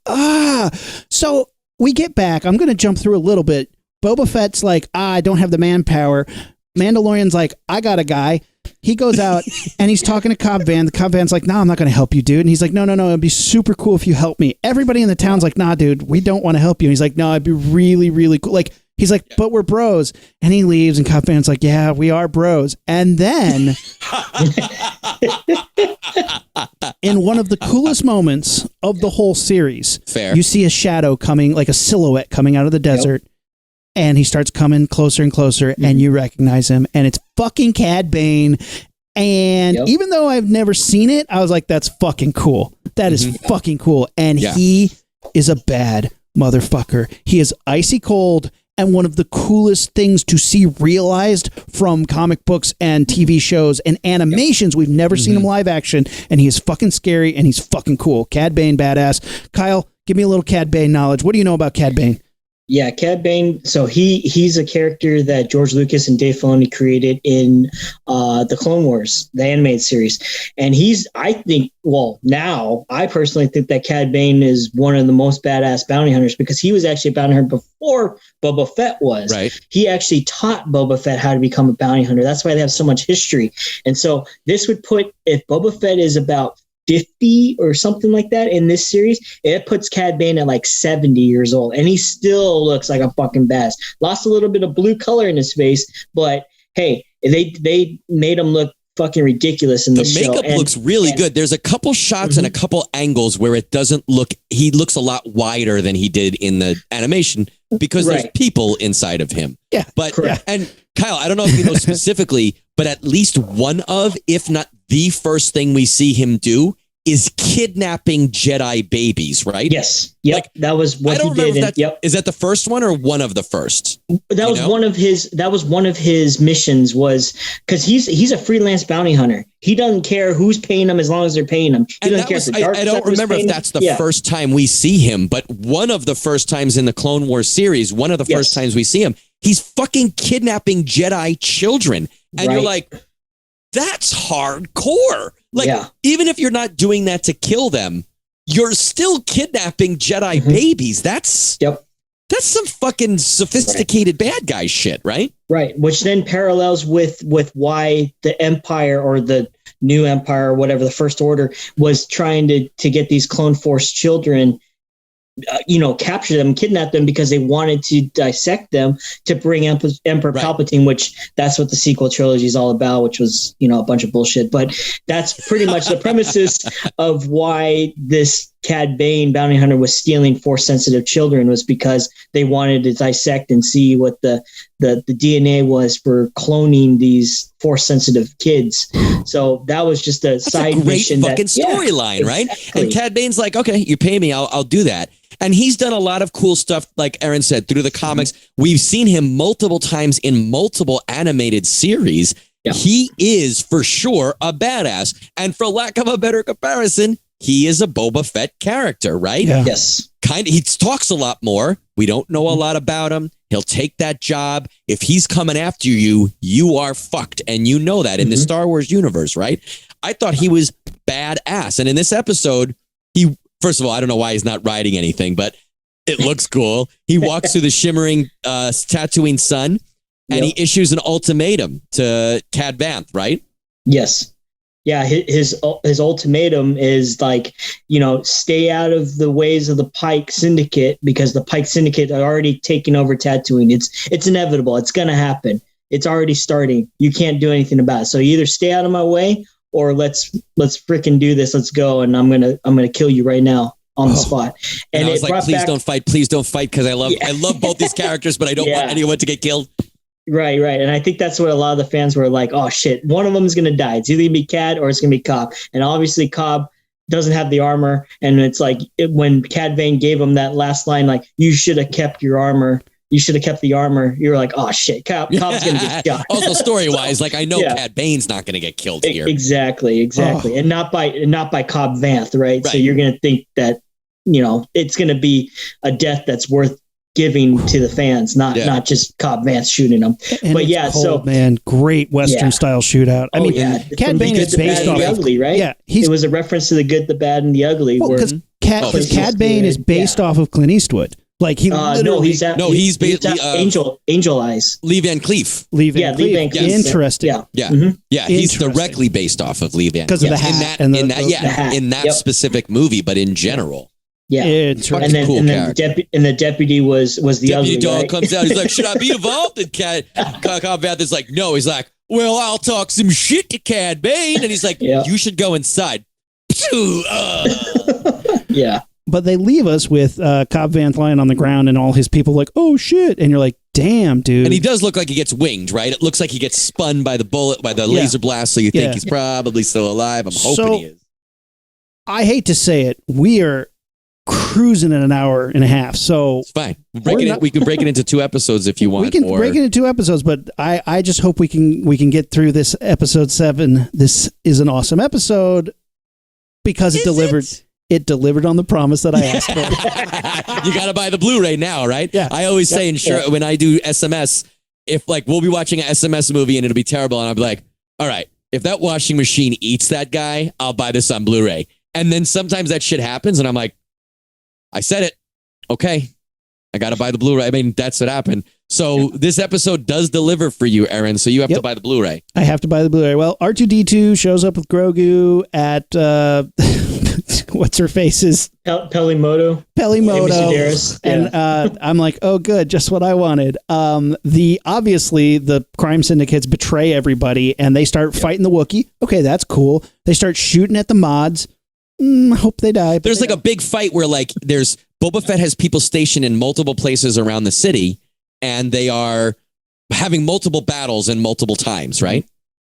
So we get back. I'm going to jump through a little bit. Boba Fett's like, I don't have the manpower. Mandalorian's like, I got a guy. He goes out and he's talking to Cobb Vanth. The Cobb Vanth's like, no, I'm not going to help you, dude. And he's like, no, it'd be super cool if you help me. Everybody in the town's like, nah, dude, we don't want to help you. And he's like, no, it'd be really, really cool. Like, he's like, but we're bros. And he leaves, and Cobb Vanth's like, yeah, we are bros. And then in one of the coolest moments of the whole series, you see a shadow coming, like a silhouette coming out of the desert. And he starts coming closer and closer, and you recognize him, and it's fucking Cad Bane. And even though I've never seen it, I was like, that's fucking cool. That is fucking cool. And he is a bad motherfucker. He is icy cold, and one of the coolest things to see realized from comic books and TV shows and animations. We've never seen him live action, and he is fucking scary, and he's fucking cool. Cad Bane, badass. Kyle, give me a little Cad Bane knowledge. What do you know about Cad Bane? Yeah, Cad Bane. So he's a character that George Lucas and Dave Filoni created in the Clone Wars, the animated series. And I personally think that Cad Bane is one of the most badass bounty hunters, because he was actually a bounty hunter before Boba Fett was. Right. He actually taught Boba Fett how to become a bounty hunter. That's why they have so much history. And so this would put, if Boba Fett is about 50 or something like that in this series, it puts Cad Bane at like 70 years old, and he still looks like a fucking badass. Lost a little bit of blue color in his face, but hey, they made him look fucking ridiculous in the show. The makeup looks really good. There's a couple shots and a couple angles where it doesn't look, he looks a lot wider than he did in the animation, because there's people inside of him. Yeah. But, and Kyle, I don't know if you know specifically, but at least one of, if not the first thing we see him do is kidnapping Jedi babies, right? Yes. Yep. Like, that was what he did. Is that the first one or one of the first? That was one of his missions, was because he's a freelance bounty hunter. He doesn't care who's paying him as long as they're paying him. He doesn't care if the dark I don't remember if that's the first time we see him, but one of the first times in the Clone Wars series, one of the first times we see him, he's fucking kidnapping Jedi children. And you're like, that's hardcore. Like, even if you're not doing that to kill them, you're still kidnapping Jedi babies. That's some fucking sophisticated bad guy shit, right? Right. Which then parallels with why the Empire, or the New Empire, or whatever, the First Order, was trying to get these Clone Force children, capture them, kidnap them, because they wanted to dissect them to bring Emperor Right. Palpatine, which that's what the sequel trilogy is all about, which was, a bunch of bullshit. But that's pretty much the premises of why this Cad Bane bounty hunter was stealing Force-sensitive children, was because they wanted to dissect and see what the DNA was for cloning these Force-sensitive kids. So that was just a side a great mission. fucking storyline, right? And Cad Bane's like, okay, you pay me, I'll do that. And he's done a lot of cool stuff, like Aaron said, through the comics. We've seen him multiple times in multiple animated series. Yeah. He is for sure a badass. And for lack of a better comparison, he is a Boba Fett character, right? Yeah. Yes. He talks a lot more. We don't know a lot about him. He'll take that job. If he's coming after you, you are fucked. And you know that in the Star Wars universe, right? I thought he was badass. And in this episode, first of all, I don't know why he's not riding anything, but it looks cool. He walks through the shimmering Tatooine sun, and he issues an ultimatum to Cad Vanth, right? Yes. Yeah, his ultimatum is like, stay out of the ways of the Pike Syndicate, because the Pike Syndicate are already taking over Tatooine. It's inevitable. It's going to happen. It's already starting. You can't do anything about it. So you either stay out of my way, or let's freaking do this. Let's go. And I'm gonna kill you right now on the spot. And I was like, please don't fight, because I love both these characters, but I don't want anyone to get killed. Right. And I think that's what a lot of the fans were like, oh shit, one of them is going to die. It's either going to be Cad or it's going to be Cobb. And obviously Cobb doesn't have the armor. And it's like when Cad Bane gave him that last line, like, you should have kept your armor. You should have kept the armor. You were like, oh shit, Cobb's going to get shot. Also story-wise, like, I know Cad Bane's not going to get killed here. Exactly. Oh. And not by Cobb Vanth, right? So you're going to think that, it's going to be a death that's worth giving to the fans, not just Cobb Vanth shooting them. And but cold, man, great Western style shootout. I mean, Cad Bane is based off the ugly, right? Yeah, it was a reference to the good, the bad, and the ugly. Because Cad Bane is based off of Clint Eastwood. Like he literally, he's based Angel Eyes. Lee Van Cleef. Lee Van Cleef. Yes. Interesting. Yeah. He's directly based off of Lee Van Cleef because of the hat in that specific movie, but in general. Yeah, and then the deputy was the deputy ugly dog right? comes out. He's like, "Should I be involved?" And Cobb Vanth is like, "No." He's like, "Well, I'll talk some shit to Cad Bane," and he's like, "You should go inside." Yeah, but they leave us with Cobb Vanth lying on the ground and all his people like, "Oh shit!" And you're like, "Damn, dude!" And he does look like he gets winged, right? It looks like he gets spun by the bullet, by the laser blast. So you think he's probably still alive. I'm hoping he is. I hate to say it, we are cruising at an hour and a half, so it's fine. We can break it into 2 episodes if you want. We can break it into 2 episodes, but I just hope we can get through this episode 7. This is an awesome episode because it delivered on the promise that I asked for. You got to buy the Blu-ray now, right? Yeah. I always say when I do SMS, if like we'll be watching an SMS movie and it'll be terrible, and I'll be like, all right, if that washing machine eats that guy, I'll buy this on Blu-ray. And then sometimes that shit happens, and I'm like, I said it. Okay. I got to buy the Blu-ray. I mean, that's what happened. So this episode does deliver for you, Aaron. So you have to buy the Blu-ray. I have to buy the Blu-ray. Well, R2-D2 shows up with Grogu at what's her face's Pelimoto. And I'm like, oh, good, just what I wanted. Obviously the crime syndicates betray everybody, and they start fighting the Wookiee. Okay, that's cool. They start shooting at the mods. Hope they die. There's like a big fight where like there's Boba Fett has people stationed in multiple places around the city, and they are having multiple battles in multiple times, right?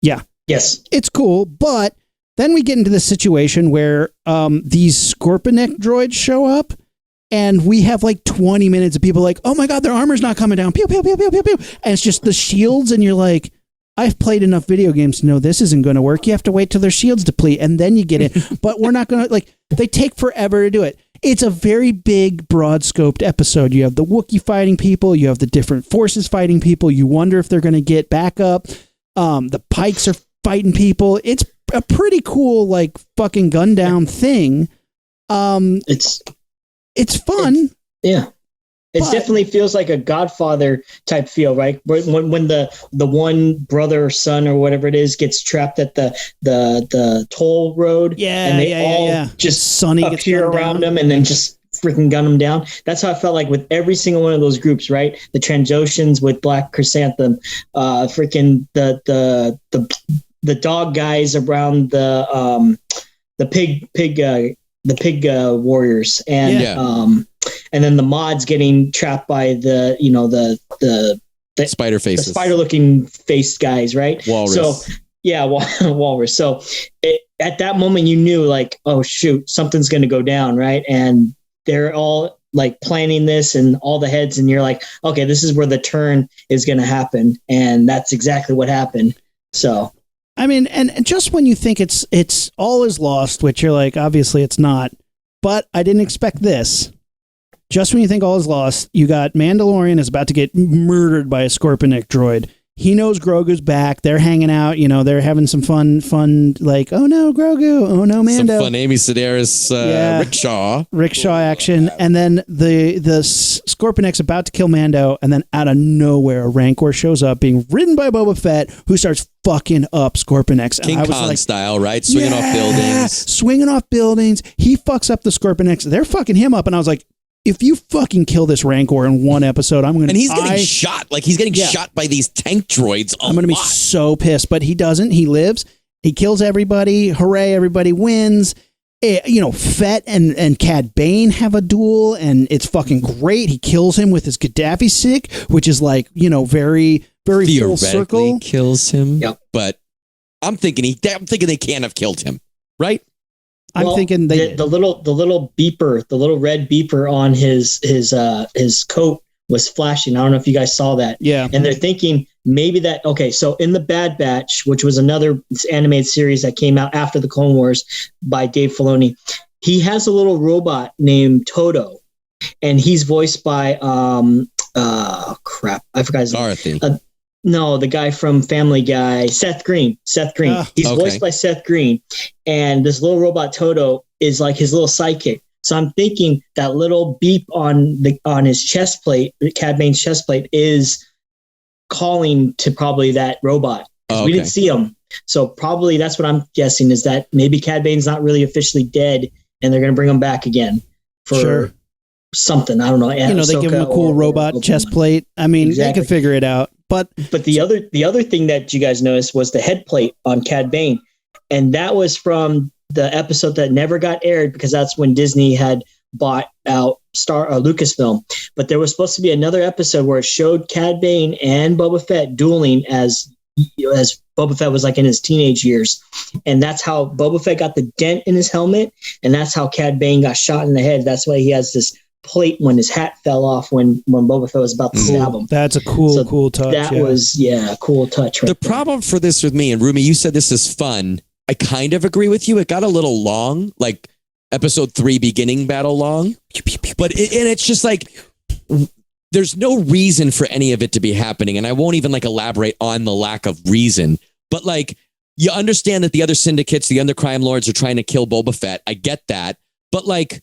Yeah. Yes. It's cool, but then we get into this situation where these Scorpionic droids show up, and we have like 20 minutes of people like, oh my God, their armor's not coming down. Pew, pew, pew, pew, pew, pew. And it's just the shields, and you're like, I've played enough video games to know this isn't going to work. You have to wait till their shields deplete, and then you get it. But we're not going to, like, they take forever to do it. It's a very big, broad-scoped episode. You have the Wookiee fighting people. You have the different forces fighting people. You wonder if they're going to get back up. The Pikes are fighting people. It's a pretty cool, like, fucking gun down thing. It's fun. It But- definitely feels like a Godfather type feel, right? When the one brother or son or whatever it is gets trapped at the toll road, Yeah, and they yeah, all yeah. just Sonny gets appear gunned around down. them and then just freaking gun them down. That's how I felt like with every single one of those groups, right? The Transoceans with Black Chrysanthemum, freaking the dog guys around the pig warriors, and Yeah. and then the mods getting trapped by the Spider faces. the spider looking faced guys, right? Walrus. So yeah, walrus. So at that moment you knew like, oh shoot, something's going to go down, right? And they're all like planning this and all the heads, and you're like, okay, this is where the turn is going to happen, and that's exactly what happened. So I mean, and just when you think it's all is lost, which you're like, obviously it's not, but I didn't expect this. Just when you think all is lost, you got Mandalorian is about to get murdered by a Scorpionic droid. He knows Grogu's back. They're hanging out. They're having some fun, like, oh no, Grogu. Oh no, Mando. Some fun Amy Sedaris rickshaw action. And then the Scorpionic's about to kill Mando. And then out of nowhere, a Rancor shows up being ridden by Boba Fett, who starts fucking up Scorpionics. And King I was Kong like, style, right? Swinging off buildings. Swinging off buildings. He fucks up the Scorpionics. They're fucking him up. And I was like, if you fucking kill this Rancor in one episode, I'm going to... And he's getting shot. Like, he's getting shot by these tank droids I'm going to be so pissed. But he doesn't. He lives. He kills everybody. Hooray, everybody wins. Fett and Cad Bane have a duel, and it's fucking great. He kills him with his Gaddafi stick, which is like, very, very full circle. Kills him. Yep. But I'm thinking they can't have killed him, right? I'm thinking the little beeper, the little red beeper on his coat was flashing. I don't know if you guys saw that. Yeah. And they're thinking maybe that, okay, so in the Bad Batch, which was another animated series that came out after the Clone Wars by Dave Filoni, he has a little robot named Toto, and he's voiced by I forgot his name. Dorothy. No, the guy from Family Guy, Seth Green. He's voiced by Seth Green. And this little robot Toto is like his little sidekick. So I'm thinking that little beep on his chest plate, Cad Bane's chest plate, is calling to probably that robot. We didn't see him. So probably that's what I'm guessing, is that maybe Cad Bane's not really officially dead, and they're going to bring him back again for something. I don't know. They give him a cool robot chest plate. I mean, they can figure it out. But the other thing that you guys noticed was the head plate on Cad Bane, and that was from the episode that never got aired because that's when Disney had bought out Lucasfilm. But there was supposed to be another episode where it showed Cad Bane and Boba Fett dueling as Boba Fett was like in his teenage years, and that's how Boba Fett got the dent in his helmet, and that's how Cad Bane got shot in the head. That's why he has this plate when his hat fell off when Boba Fett was about to stab him. That's a cool touch. That was a cool touch. Right the problem for this with me, and Rumi, you said this is fun. I kind of agree with you. It got a little long, like episode 3 beginning battle long, but it's just like there's no reason for any of it to be happening, and I won't even like elaborate on the lack of reason. But like, you understand that the other syndicates, the other crime lords, are trying to kill Boba Fett. I get that, but like,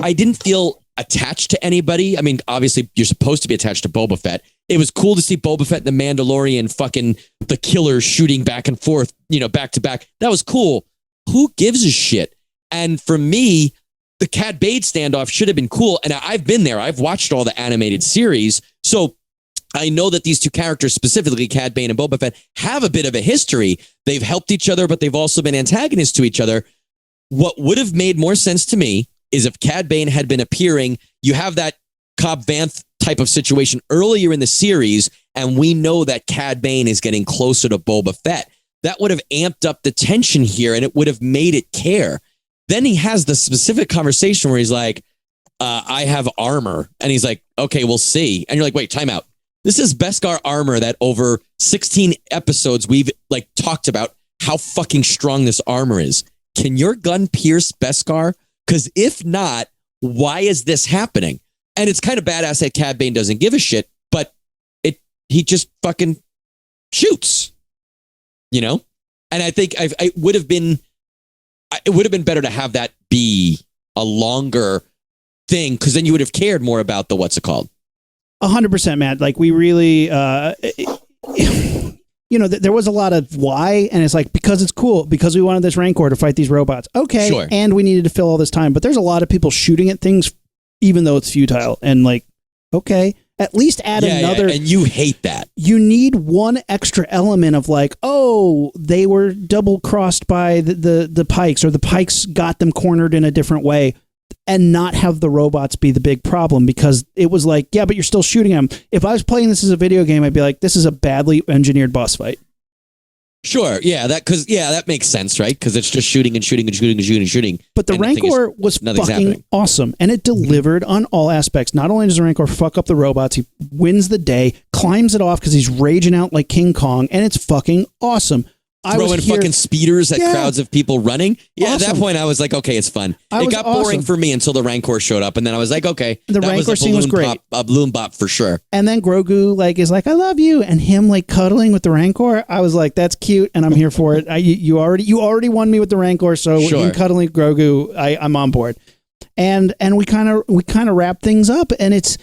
I didn't feel attached to anybody. I mean, obviously, you're supposed to be attached to Boba Fett. It was cool to see Boba Fett and the Mandalorian fucking the killer shooting back and forth, back to back. That was cool. Who gives a shit? And for me, the Cad Bane standoff should have been cool. And I've been there. I've watched all the animated series. So I know that these two characters, specifically Cad Bane and Boba Fett, have a bit of a history. They've helped each other, but they've also been antagonists to each other. What would have made more sense to me is if Cad Bane had been appearing, you have that Cobb Vanth type of situation earlier in the series, and we know that Cad Bane is getting closer to Boba Fett. That would have amped up the tension here, and it would have made it care. Then he has the specific conversation where he's like, I have armor. And he's like, okay, we'll see. And you're like, wait, time out. This is Beskar armor that over 16 episodes we've like talked about how fucking strong this armor is. Can your gun pierce Beskar? Because if not, why is this happening? And it's kind of badass that Cad Bane doesn't give a shit, but he just fucking shoots, And I think it would have been better to have that be a longer thing, because then you would have cared more about the what's it called. 100%, Matt. Like we really, there was a lot of why, and it's like, because it's cool, because we wanted this Rancor to fight these robots. Okay. Sure. And we needed to fill all this time, but there's a lot of people shooting at things, even though it's futile, and like, okay, at least add another. Yeah, and you hate that. You need one extra element of like, oh, they were double crossed by the Pikes, or the Pikes got them cornered in a different way, and not have the robots be the big problem, because it was like, yeah, but you're still shooting them. If I was playing this as a video game, I'd be like, this is a badly engineered boss fight. Sure, yeah, that makes sense, right? Because it's just shooting and shooting and shooting and shooting and shooting. But the Rancor was fucking happening. awesome, and it delivered on all aspects. Not only does the Rancor fuck up the robots, he wins the day, climbs it off because he's raging out like King Kong, and it's fucking awesome. Throwing fucking speeders at crowds of people running. Yeah, awesome. At that point, I was like, okay, it's fun. It got boring for me until the Rancor showed up, and then I was like, okay, the Rancor scene was great. A balloon bop for sure. And then Grogu is like, I love you, and him like cuddling with the Rancor. I was like, that's cute, and I'm here for it. You already won me with the Rancor, so him cuddling with Grogu, I'm on board. And we kind of wrap things up, and it's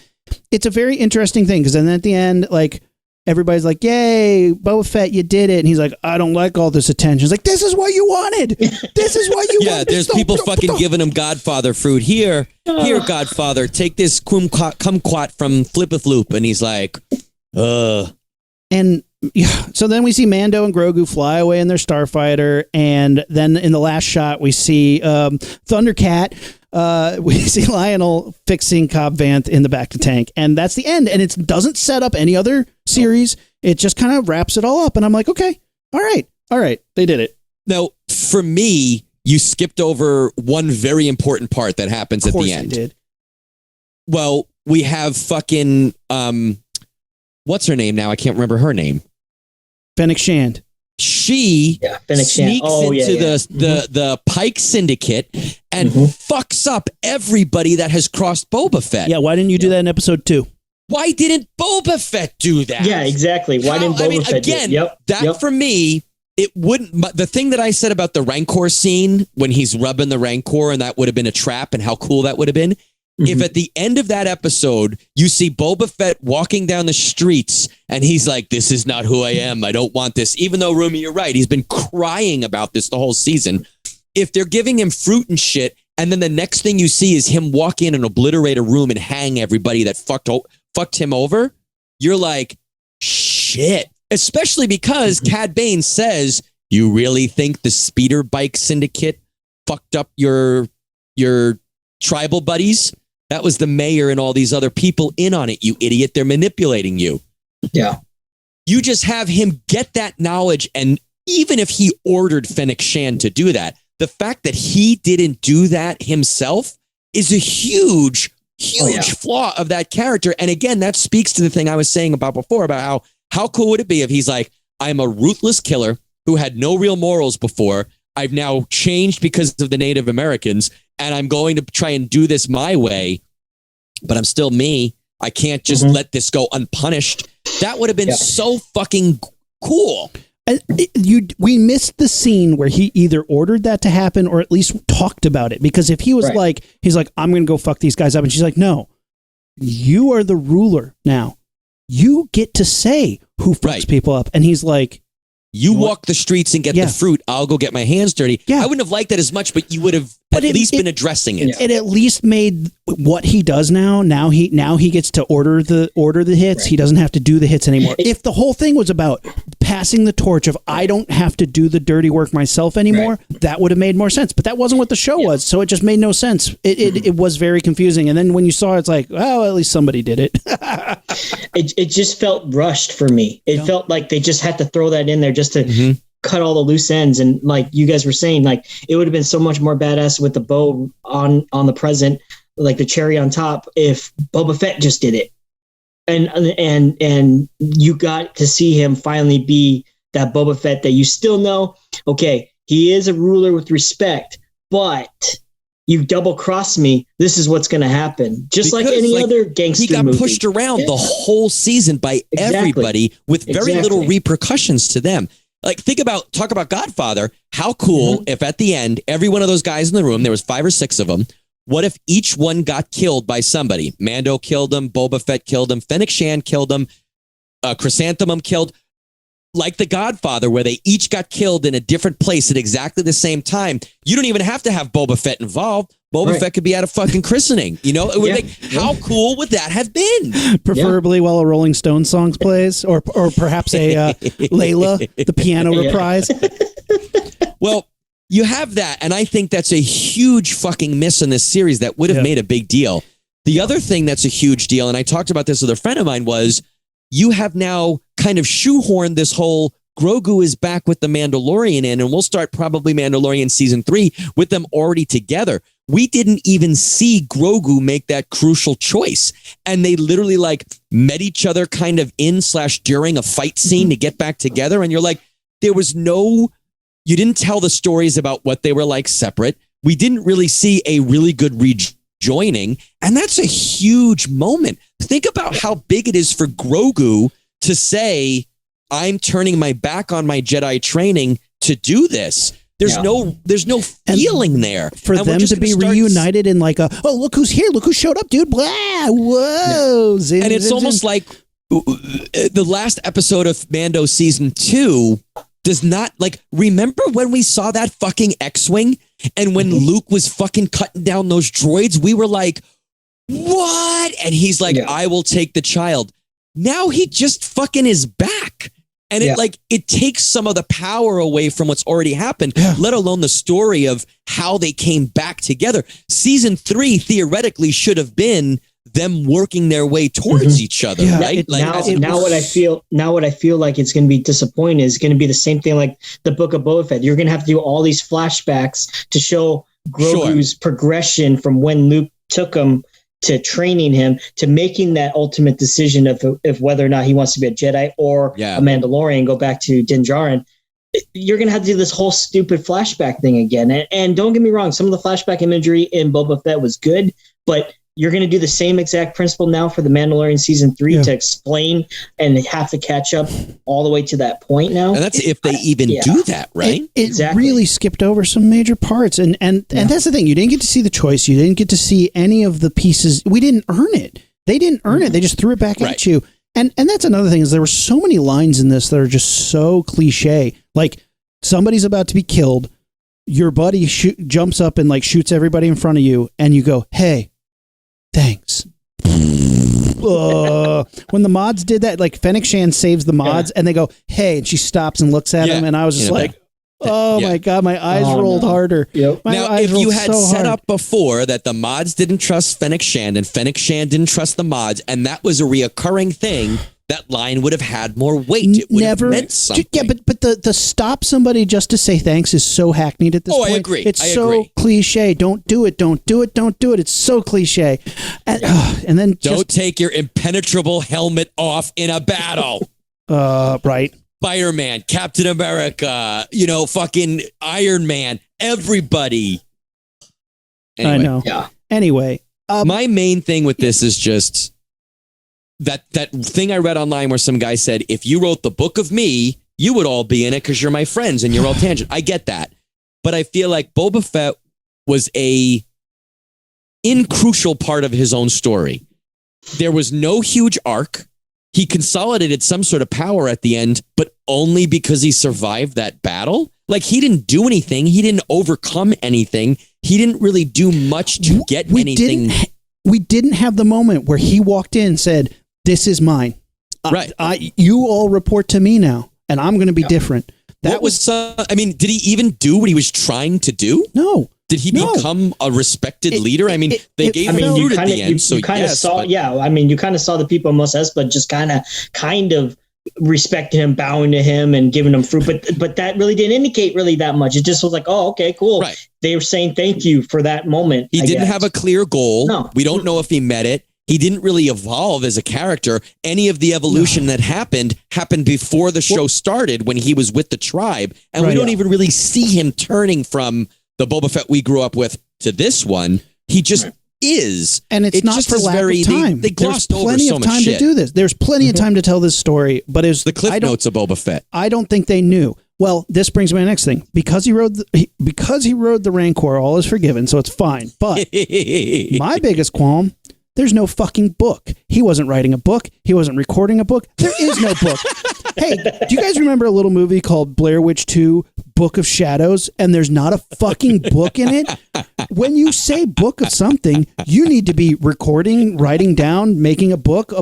a very interesting thing, because then at the end, like, everybody's like, yay, Boba Fett, you did it. And he's like, I don't like all this attention. It's like, this is what you wanted. This is what you wanted. Yeah, there's people fucking giving him Godfather fruit. Here, Godfather, take this kumquat from Flip-a-Floop. And he's like, And yeah, so then we see Mando and Grogu fly away in their starfighter. And then in the last shot, we see Thundercat. We see Lionel fixing Cobb Vanth in the back to tank, and that's the end. And it doesn't set up any other series. It just kind of wraps it all up. And I'm like, okay, all right, they did it. Now, for me, you skipped over one very important part that happens at the end. Did. Well, we have fucking what's her name now? I can't remember her name. Fennec Shand. She sneaks into the Pike Syndicate and fucks up everybody that has crossed Boba Fett. Yeah, why didn't you do that in episode 2? Why didn't Boba Fett do that? Yeah, exactly. Why didn't Boba Fett again, do it? For me, it wouldn't. The thing that I said about the Rancor scene when he's rubbing the Rancor, and that would have been a trap, and how cool that would have been. If at the end of that episode, you see Boba Fett walking down the streets and he's like, this is not who I am. I don't want this. Even though, Rumi, you're right. He's been crying about this the whole season. If they're giving him fruit and shit, and then the next thing you see is him walk in and obliterate a room and hang everybody that fucked him over, you're like, shit. Especially because Cad Bane says, you really think the speeder bike syndicate fucked up your tribal buddies? That was the mayor and all these other people in on it, you idiot. They're manipulating you. Yeah. You just have him get that knowledge. And even if he ordered Fennec Shand to do that, the fact that he didn't do that himself is a huge flaw of that character. And again, that speaks to the thing I was saying about before, about how cool would it be if he's like, I'm a ruthless killer who had no real morals before. I've now changed because of the Native Americans, and I'm going to try and do this my way, but I'm still me. I can't just let this go unpunished. That would have been so fucking cool. We missed the scene where he either ordered that to happen or at least talked about it. Because if he was he's like, I'm going to go fuck these guys up. And she's like, no, you are the ruler now. You get to say who fucks people up. And he's like, you walk the streets and get the fruit. I'll go get my hands dirty. Yeah. I wouldn't have liked that as much, but you would have at least been addressing it. It at least made what he does now. Now he gets to order the hits. Right. He doesn't have to do the hits anymore. If the whole thing was about passing the torch of I don't have to do the dirty work myself anymore, that would have made more sense. But that wasn't what the show was, so it just made no sense. It was very confusing. And then when you saw it, it's like, oh, at least somebody did it. It just felt rushed for me. It felt like they just had to throw that in there just to cut all the loose ends. And like you guys were saying, like it would have been so much more badass with the bow on the present, like the cherry on top, if Boba Fett just did it. And you got to see him finally be that Boba Fett that you still know. Okay, he is a ruler with respect, but you double cross me, this is what's going to happen. Just like any other gangster movie. He got pushed around the whole season by everybody with very little repercussions to them. Like talk about Godfather. How cool if at the end, every one of those guys in the room, there was 5 or 6 of them, What if each one got killed by somebody? Mando killed him, Boba Fett killed him, Fennec Shand killed him, Chrysanthemum killed, like The Godfather, where they each got killed in a different place at exactly the same time. You don't even have to have Boba Fett involved. Boba Fett could be at a fucking christening. You know, it would make, how cool would that have been? Preferably while a Rolling Stones song plays, or perhaps a Layla, the piano reprise. Well, you have that, and I think that's a huge fucking miss in this series that would have made a big deal. The other thing that's a huge deal, and I talked about this with a friend of mine, was you have now kind of shoehorned this whole Grogu is back with the Mandalorian in, and we'll start probably Mandalorian season 3 with them already together. We didn't even see Grogu make that crucial choice. And they literally like met each other kind of in/during a fight scene to get back together. And you're like, there was no, you didn't tell the stories about what they were like separate. We didn't really see a really good rejoining. And that's a huge moment. Think about how big it is for Grogu to say, I'm turning my back on my Jedi training to do this. There's no feeling there. For them to be reunited in like a, oh, look who's here. Look who showed up, dude. Blah, whoa. Zin, and it's zin, almost zin. like the last episode of Mando season 2 does not like, remember when we saw that fucking X-Wing and when Luke was fucking cutting down those droids, we were like, what? And he's like, I will take the child. Now he just fucking is back. And it takes some of the power away from what's already happened, let alone the story of how they came back together. Season 3 theoretically should have been them working their way towards each other, right? Now what I feel like it's going to be disappointing is going to be the same thing like the Book of Boba Fett. You're going to have to do all these flashbacks to show Grogu's progression from when Luke took him to training him to making that ultimate decision of whether or not he wants to be a Jedi or a Mandalorian, go back to Din Djarin. You're going to have to do this whole stupid flashback thing again. And don't get me wrong, some of the flashback imagery in Boba Fett was good, but you're going to do the same exact principle now for the Mandalorian season 3 to explain and have to catch up all the way to that point now. And that's if they even do that, right? It really skipped over some major parts. And that's the thing. You didn't get to see the choice. You didn't get to see any of the pieces. We didn't earn it. They didn't earn it. They just threw it back at you. And that's another thing is there were so many lines in this that are just so cliche. Like somebody's about to be killed. Your buddy jumps up and like shoots everybody in front of you. And you go, hey, thanks. When the mods did that, like Fennec Shand saves the mods and they go, hey, and she stops and looks at him. And I was just like, oh my God, my eyes rolled harder. Now, if you had set up before that the mods didn't trust Fennec Shand and Fennec Shand didn't trust the mods, and that was a reoccurring thing, that line would have had more weight. It would have meant something. Yeah, but the stop somebody just to say thanks is so hackneyed at this point. I agree. It's so cliche. Don't do it. Don't do it. Don't do it. It's so cliche. And then don't take your impenetrable helmet off in a battle. Right. Spider-Man, Captain America, fucking Iron Man, everybody. Anyway. I know. Yeah. Anyway. My main thing with this is just that thing I read online where some guy said, if you wrote the book of me, you would all be in it because you're my friends and you're all tangent. I get that. But I feel like Boba Fett was a crucial part of his own story. There was no huge arc. He consolidated some sort of power at the end, but only because he survived that battle. Like he didn't do anything. He didn't overcome anything. He didn't really do much to get anything. We didn't have the moment where he walked in and said, this is mine. Right. You all report to me now, and I'm going to be different. That was, did he even do what he was trying to do? No. Did he become a respected leader? They gave him fruit at the end. You kind of saw the people in Mos Espa just kind of respecting him, bowing to him, and giving him fruit. But that really didn't indicate really that much. It just was like, oh, okay, cool. Right. They were saying thank you for that moment. He didn't have a clear goal. No. We don't know if he met it. He didn't really evolve as a character. Any of the evolution that happened before the show started when he was with the tribe. And we don't even really see him turning from the Boba Fett we grew up with to this one. He just is. And it's not just for lack of time. They glossed over plenty so of much time shit. to do this. There's plenty of time to tell this story, but it's the cliff notes of Boba Fett. I don't think they knew. Well, this brings me to my next thing. Because he rode the Rancor, all is forgiven, so it's fine. But my biggest qualm, there's no fucking book. He wasn't writing a book. He wasn't recording a book. There is no book. Hey, do you guys remember a little movie called Blair Witch 2, Book of Shadows? And there's not a fucking book in it? When you say book of something, you need to be recording, writing down, making a book.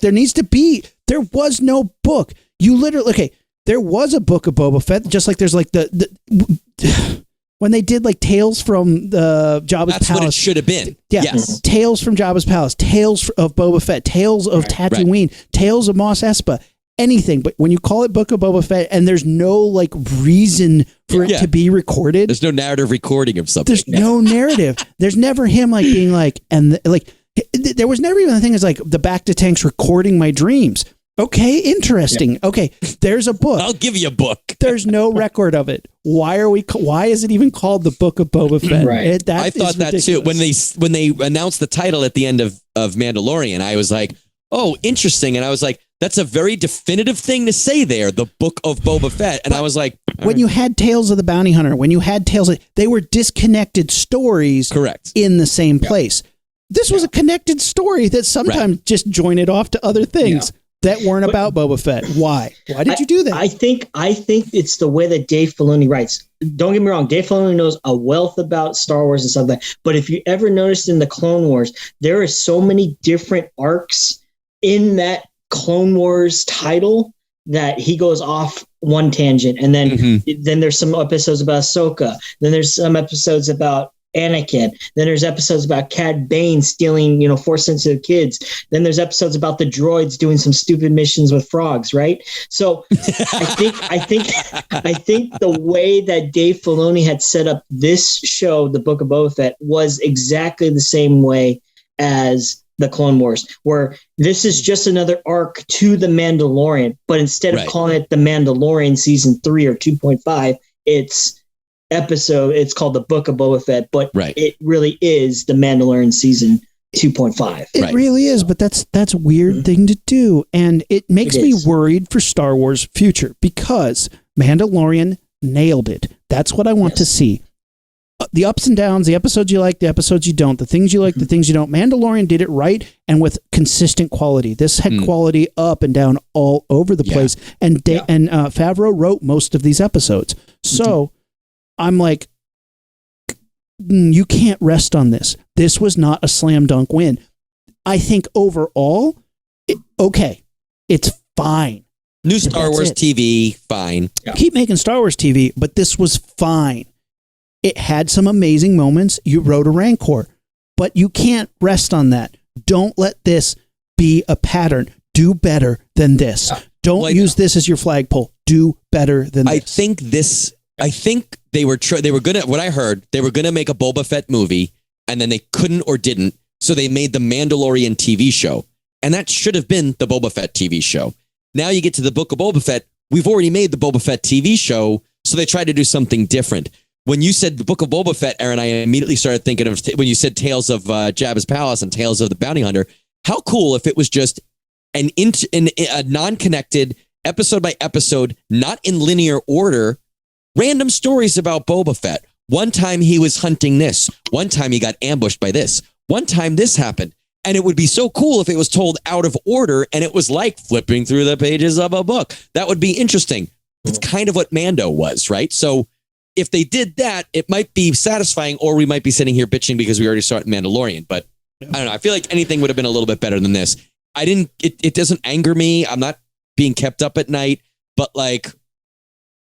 There needs to be. There was no book. You literally, okay, there was a Book of Boba Fett, just like there's like the when they did like Tales from the Jabba's That's Palace. what it should have been. Yeah. Yes. Tales from Jabba's Palace, Tales of Boba Fett, Tales of Tatooine, Tales of Mos Espa, anything. But when you call it Book of Boba Fett and there's no like reason for it to be recorded. There's no narrative recording of something. There's no narrative. There's never him like being like, there was never even the thing is like the Back to Tanks recording my dreams. Okay, interesting. Okay, there's a book. I'll give you a book. There's no record of it. Why is it even called the Book of Boba Fett? Right. I thought that too. When they announced the title at the end of Mandalorian, I was like, oh, interesting. And I was like, that's a very definitive thing to say there, the Book of Boba Fett. And I was like, when you had Tales of the Bounty Hunter, when you had they were disconnected stories correct in the same place. This was a connected story that sometimes just jointed off to other things. That weren't about Boba Fett. Why? Why did you do that? I think it's the way that Dave Filoni writes. Don't get me wrong. Dave Filoni knows a wealth about Star Wars and stuff like that. But if you ever noticed in the Clone Wars, there are so many different arcs in that Clone Wars title that he goes off one tangent. And then there's some episodes about Ahsoka. Then there's some episodes about Anakin. Then there's episodes about Cad Bane stealing, Force sensitive kids. Then there's episodes about the droids doing some stupid missions with frogs, right? So I think the way that Dave Filoni had set up this show, The Book of Boba Fett, was exactly the same way as the Clone Wars, where this is just another arc to the Mandalorian, but instead of calling it the Mandalorian season 3 or 2.5, it's called The Book of Boba Fett, but it really is the Mandalorian season 2.5. It really is, but that's a weird thing to do, and it makes me worried for Star Wars' future because Mandalorian nailed it. That's what I want to see. The ups and downs, the episodes you like, the episodes you don't, the things you like, the things you don't. Mandalorian did it right and with consistent quality. This had quality up and down all over the place, and Favreau wrote most of these episodes. So I'm like, you can't rest on this. This was not a slam dunk win. I think overall, it's fine. New Star Wars TV, fine. Keep making Star Wars TV, but this was fine. It had some amazing moments. You rode a Rancor, but you can't rest on that. Don't let this be a pattern. Do better than this. Don't use this as your flagpole. Do better than this. I think they were gonna. What I heard, they were gonna make a Boba Fett movie, and then they couldn't or didn't, so they made the Mandalorian TV show, and that should have been the Boba Fett TV show. Now you get to the Book of Boba Fett. We've already made the Boba Fett TV show, so they tried to do something different. When you said the Book of Boba Fett, Aaron, I immediately started thinking of when you said Tales of Jabba's Palace and Tales of the Bounty Hunter. How cool if it was just a non-connected, episode by episode, not in linear order, random stories about Boba Fett. One time he was hunting this. One time he got ambushed by this. One time this happened. And it would be so cool if it was told out of order and it was like flipping through the pages of a book. That would be interesting. It's kind of what Mando was, right? So if they did that, it might be satisfying, or we might be sitting here bitching because we already saw it in Mandalorian. But I don't know. I feel like anything would have been a little bit better than this. It doesn't anger me. I'm not being kept up at night, but like,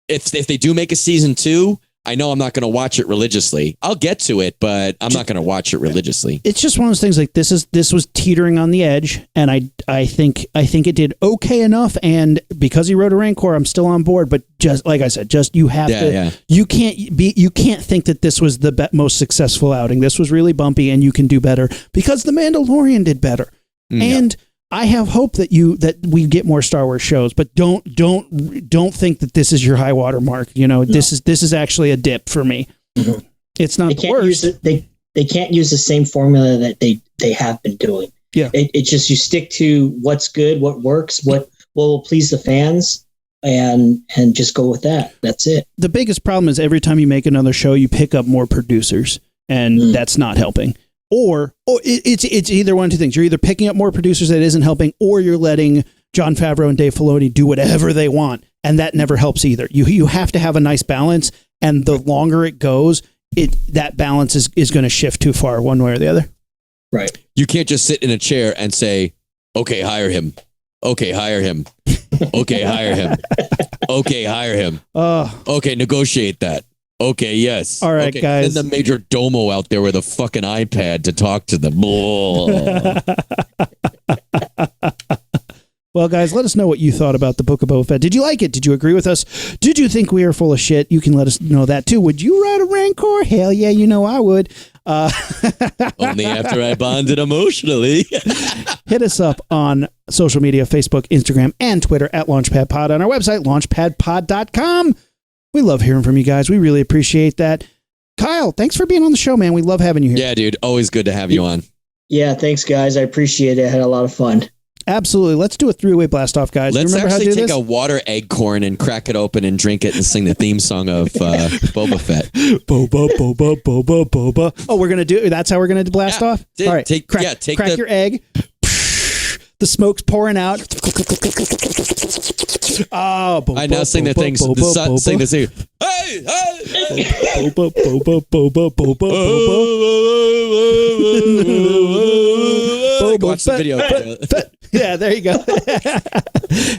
if they do make a season 2, I know I'm not going to watch it religiously. I'll get to it, but I'm not going to watch it religiously. It's just one of those things like this was teetering on the edge, and I think it did okay enough, and because he wrote a Rancor, I'm still on board, but just like I said, you can't think that this was the most successful outing. This was really bumpy and you can do better because The Mandalorian did better. And I have hope that we get more Star Wars shows, but don't think that this is your high water mark. This is actually a dip for me. Mm-hmm. It's not the worst. They can't use the same formula that they have been doing. Yeah, it's just you stick to what's good, what works, what will please the fans, and just go with that. That's it. The biggest problem is every time you make another show, you pick up more producers, and that's not helping. Or it's either one of two things. You're either picking up more producers that isn't helping, or you're letting Jon Favreau and Dave Filoni do whatever they want, and that never helps either. You have to have a nice balance, and the longer it goes, that balance is going to shift too far one way or the other. Right. You can't just sit in a chair and say, "Okay, hire him. Okay, hire him. Okay, hire him. Okay, hire him. Okay, negotiate that. Okay, yes. All right, okay. guys. And the major domo out there with a fucking iPad to talk to them. Well, guys, let us know what you thought about the Book of Boba Fett. Did you like it? Did you agree with us? Did you think we are full of shit? You can let us know that too. Would you ride a Rancor? Hell yeah, you know I would. Only after I bonded emotionally. Hit us up on social media, Facebook, Instagram, and Twitter at LaunchpadPod, on our website, launchpadpod.com. We love hearing from you guys. We really appreciate that. Kyle, thanks for being on the show, man. We love having you here. Yeah, dude. Always good to have you on. Yeah, thanks, guys. I appreciate it. I had a lot of fun. Absolutely. Let's do a three-way blast off, guys. Let's remember actually how to do take this? a water acorn and crack it open and drink it and sing the theme song of Boba Fett. Boba, boba, boba, boba. Oh, we're going to do that's how we're going to blast off? All right. Crack your egg. The smoke's pouring out. Oh, boba, I now sing the things. Sing the thing. Hey, hey, boba, boba, boba, boba, boba. Watch the video. Yeah, there you go.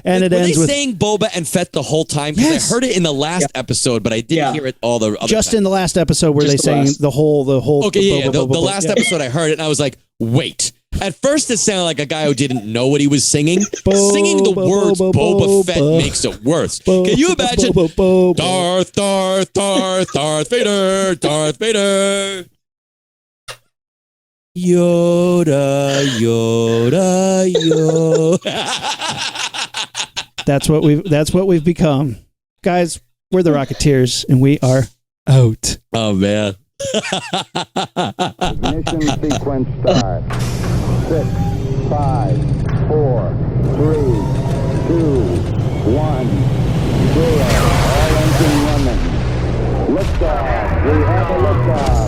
And it Were ends they with saying Boba and Fett the whole time? Because Yes. I heard it in the last episode, but I didn't hear it all the other just time. in the last episode where Just they the saying last. the whole. Okay, yeah, boba, the boba, last yeah. episode I heard it and I was like, wait. At first it sounded like a guy who didn't know what he was singing. Singing the words Boba Fett makes it worse. Can you imagine? Darth Vader, Darth Vader. Yoda, Yoda, Yoda. That's what we've become. Guys, we're the Rocketeers and we are out. Oh man. Ignition sequence start. 6, 5, 4, 3, 2, 1, 0. All engine running. Liftoff. We have a liftoff.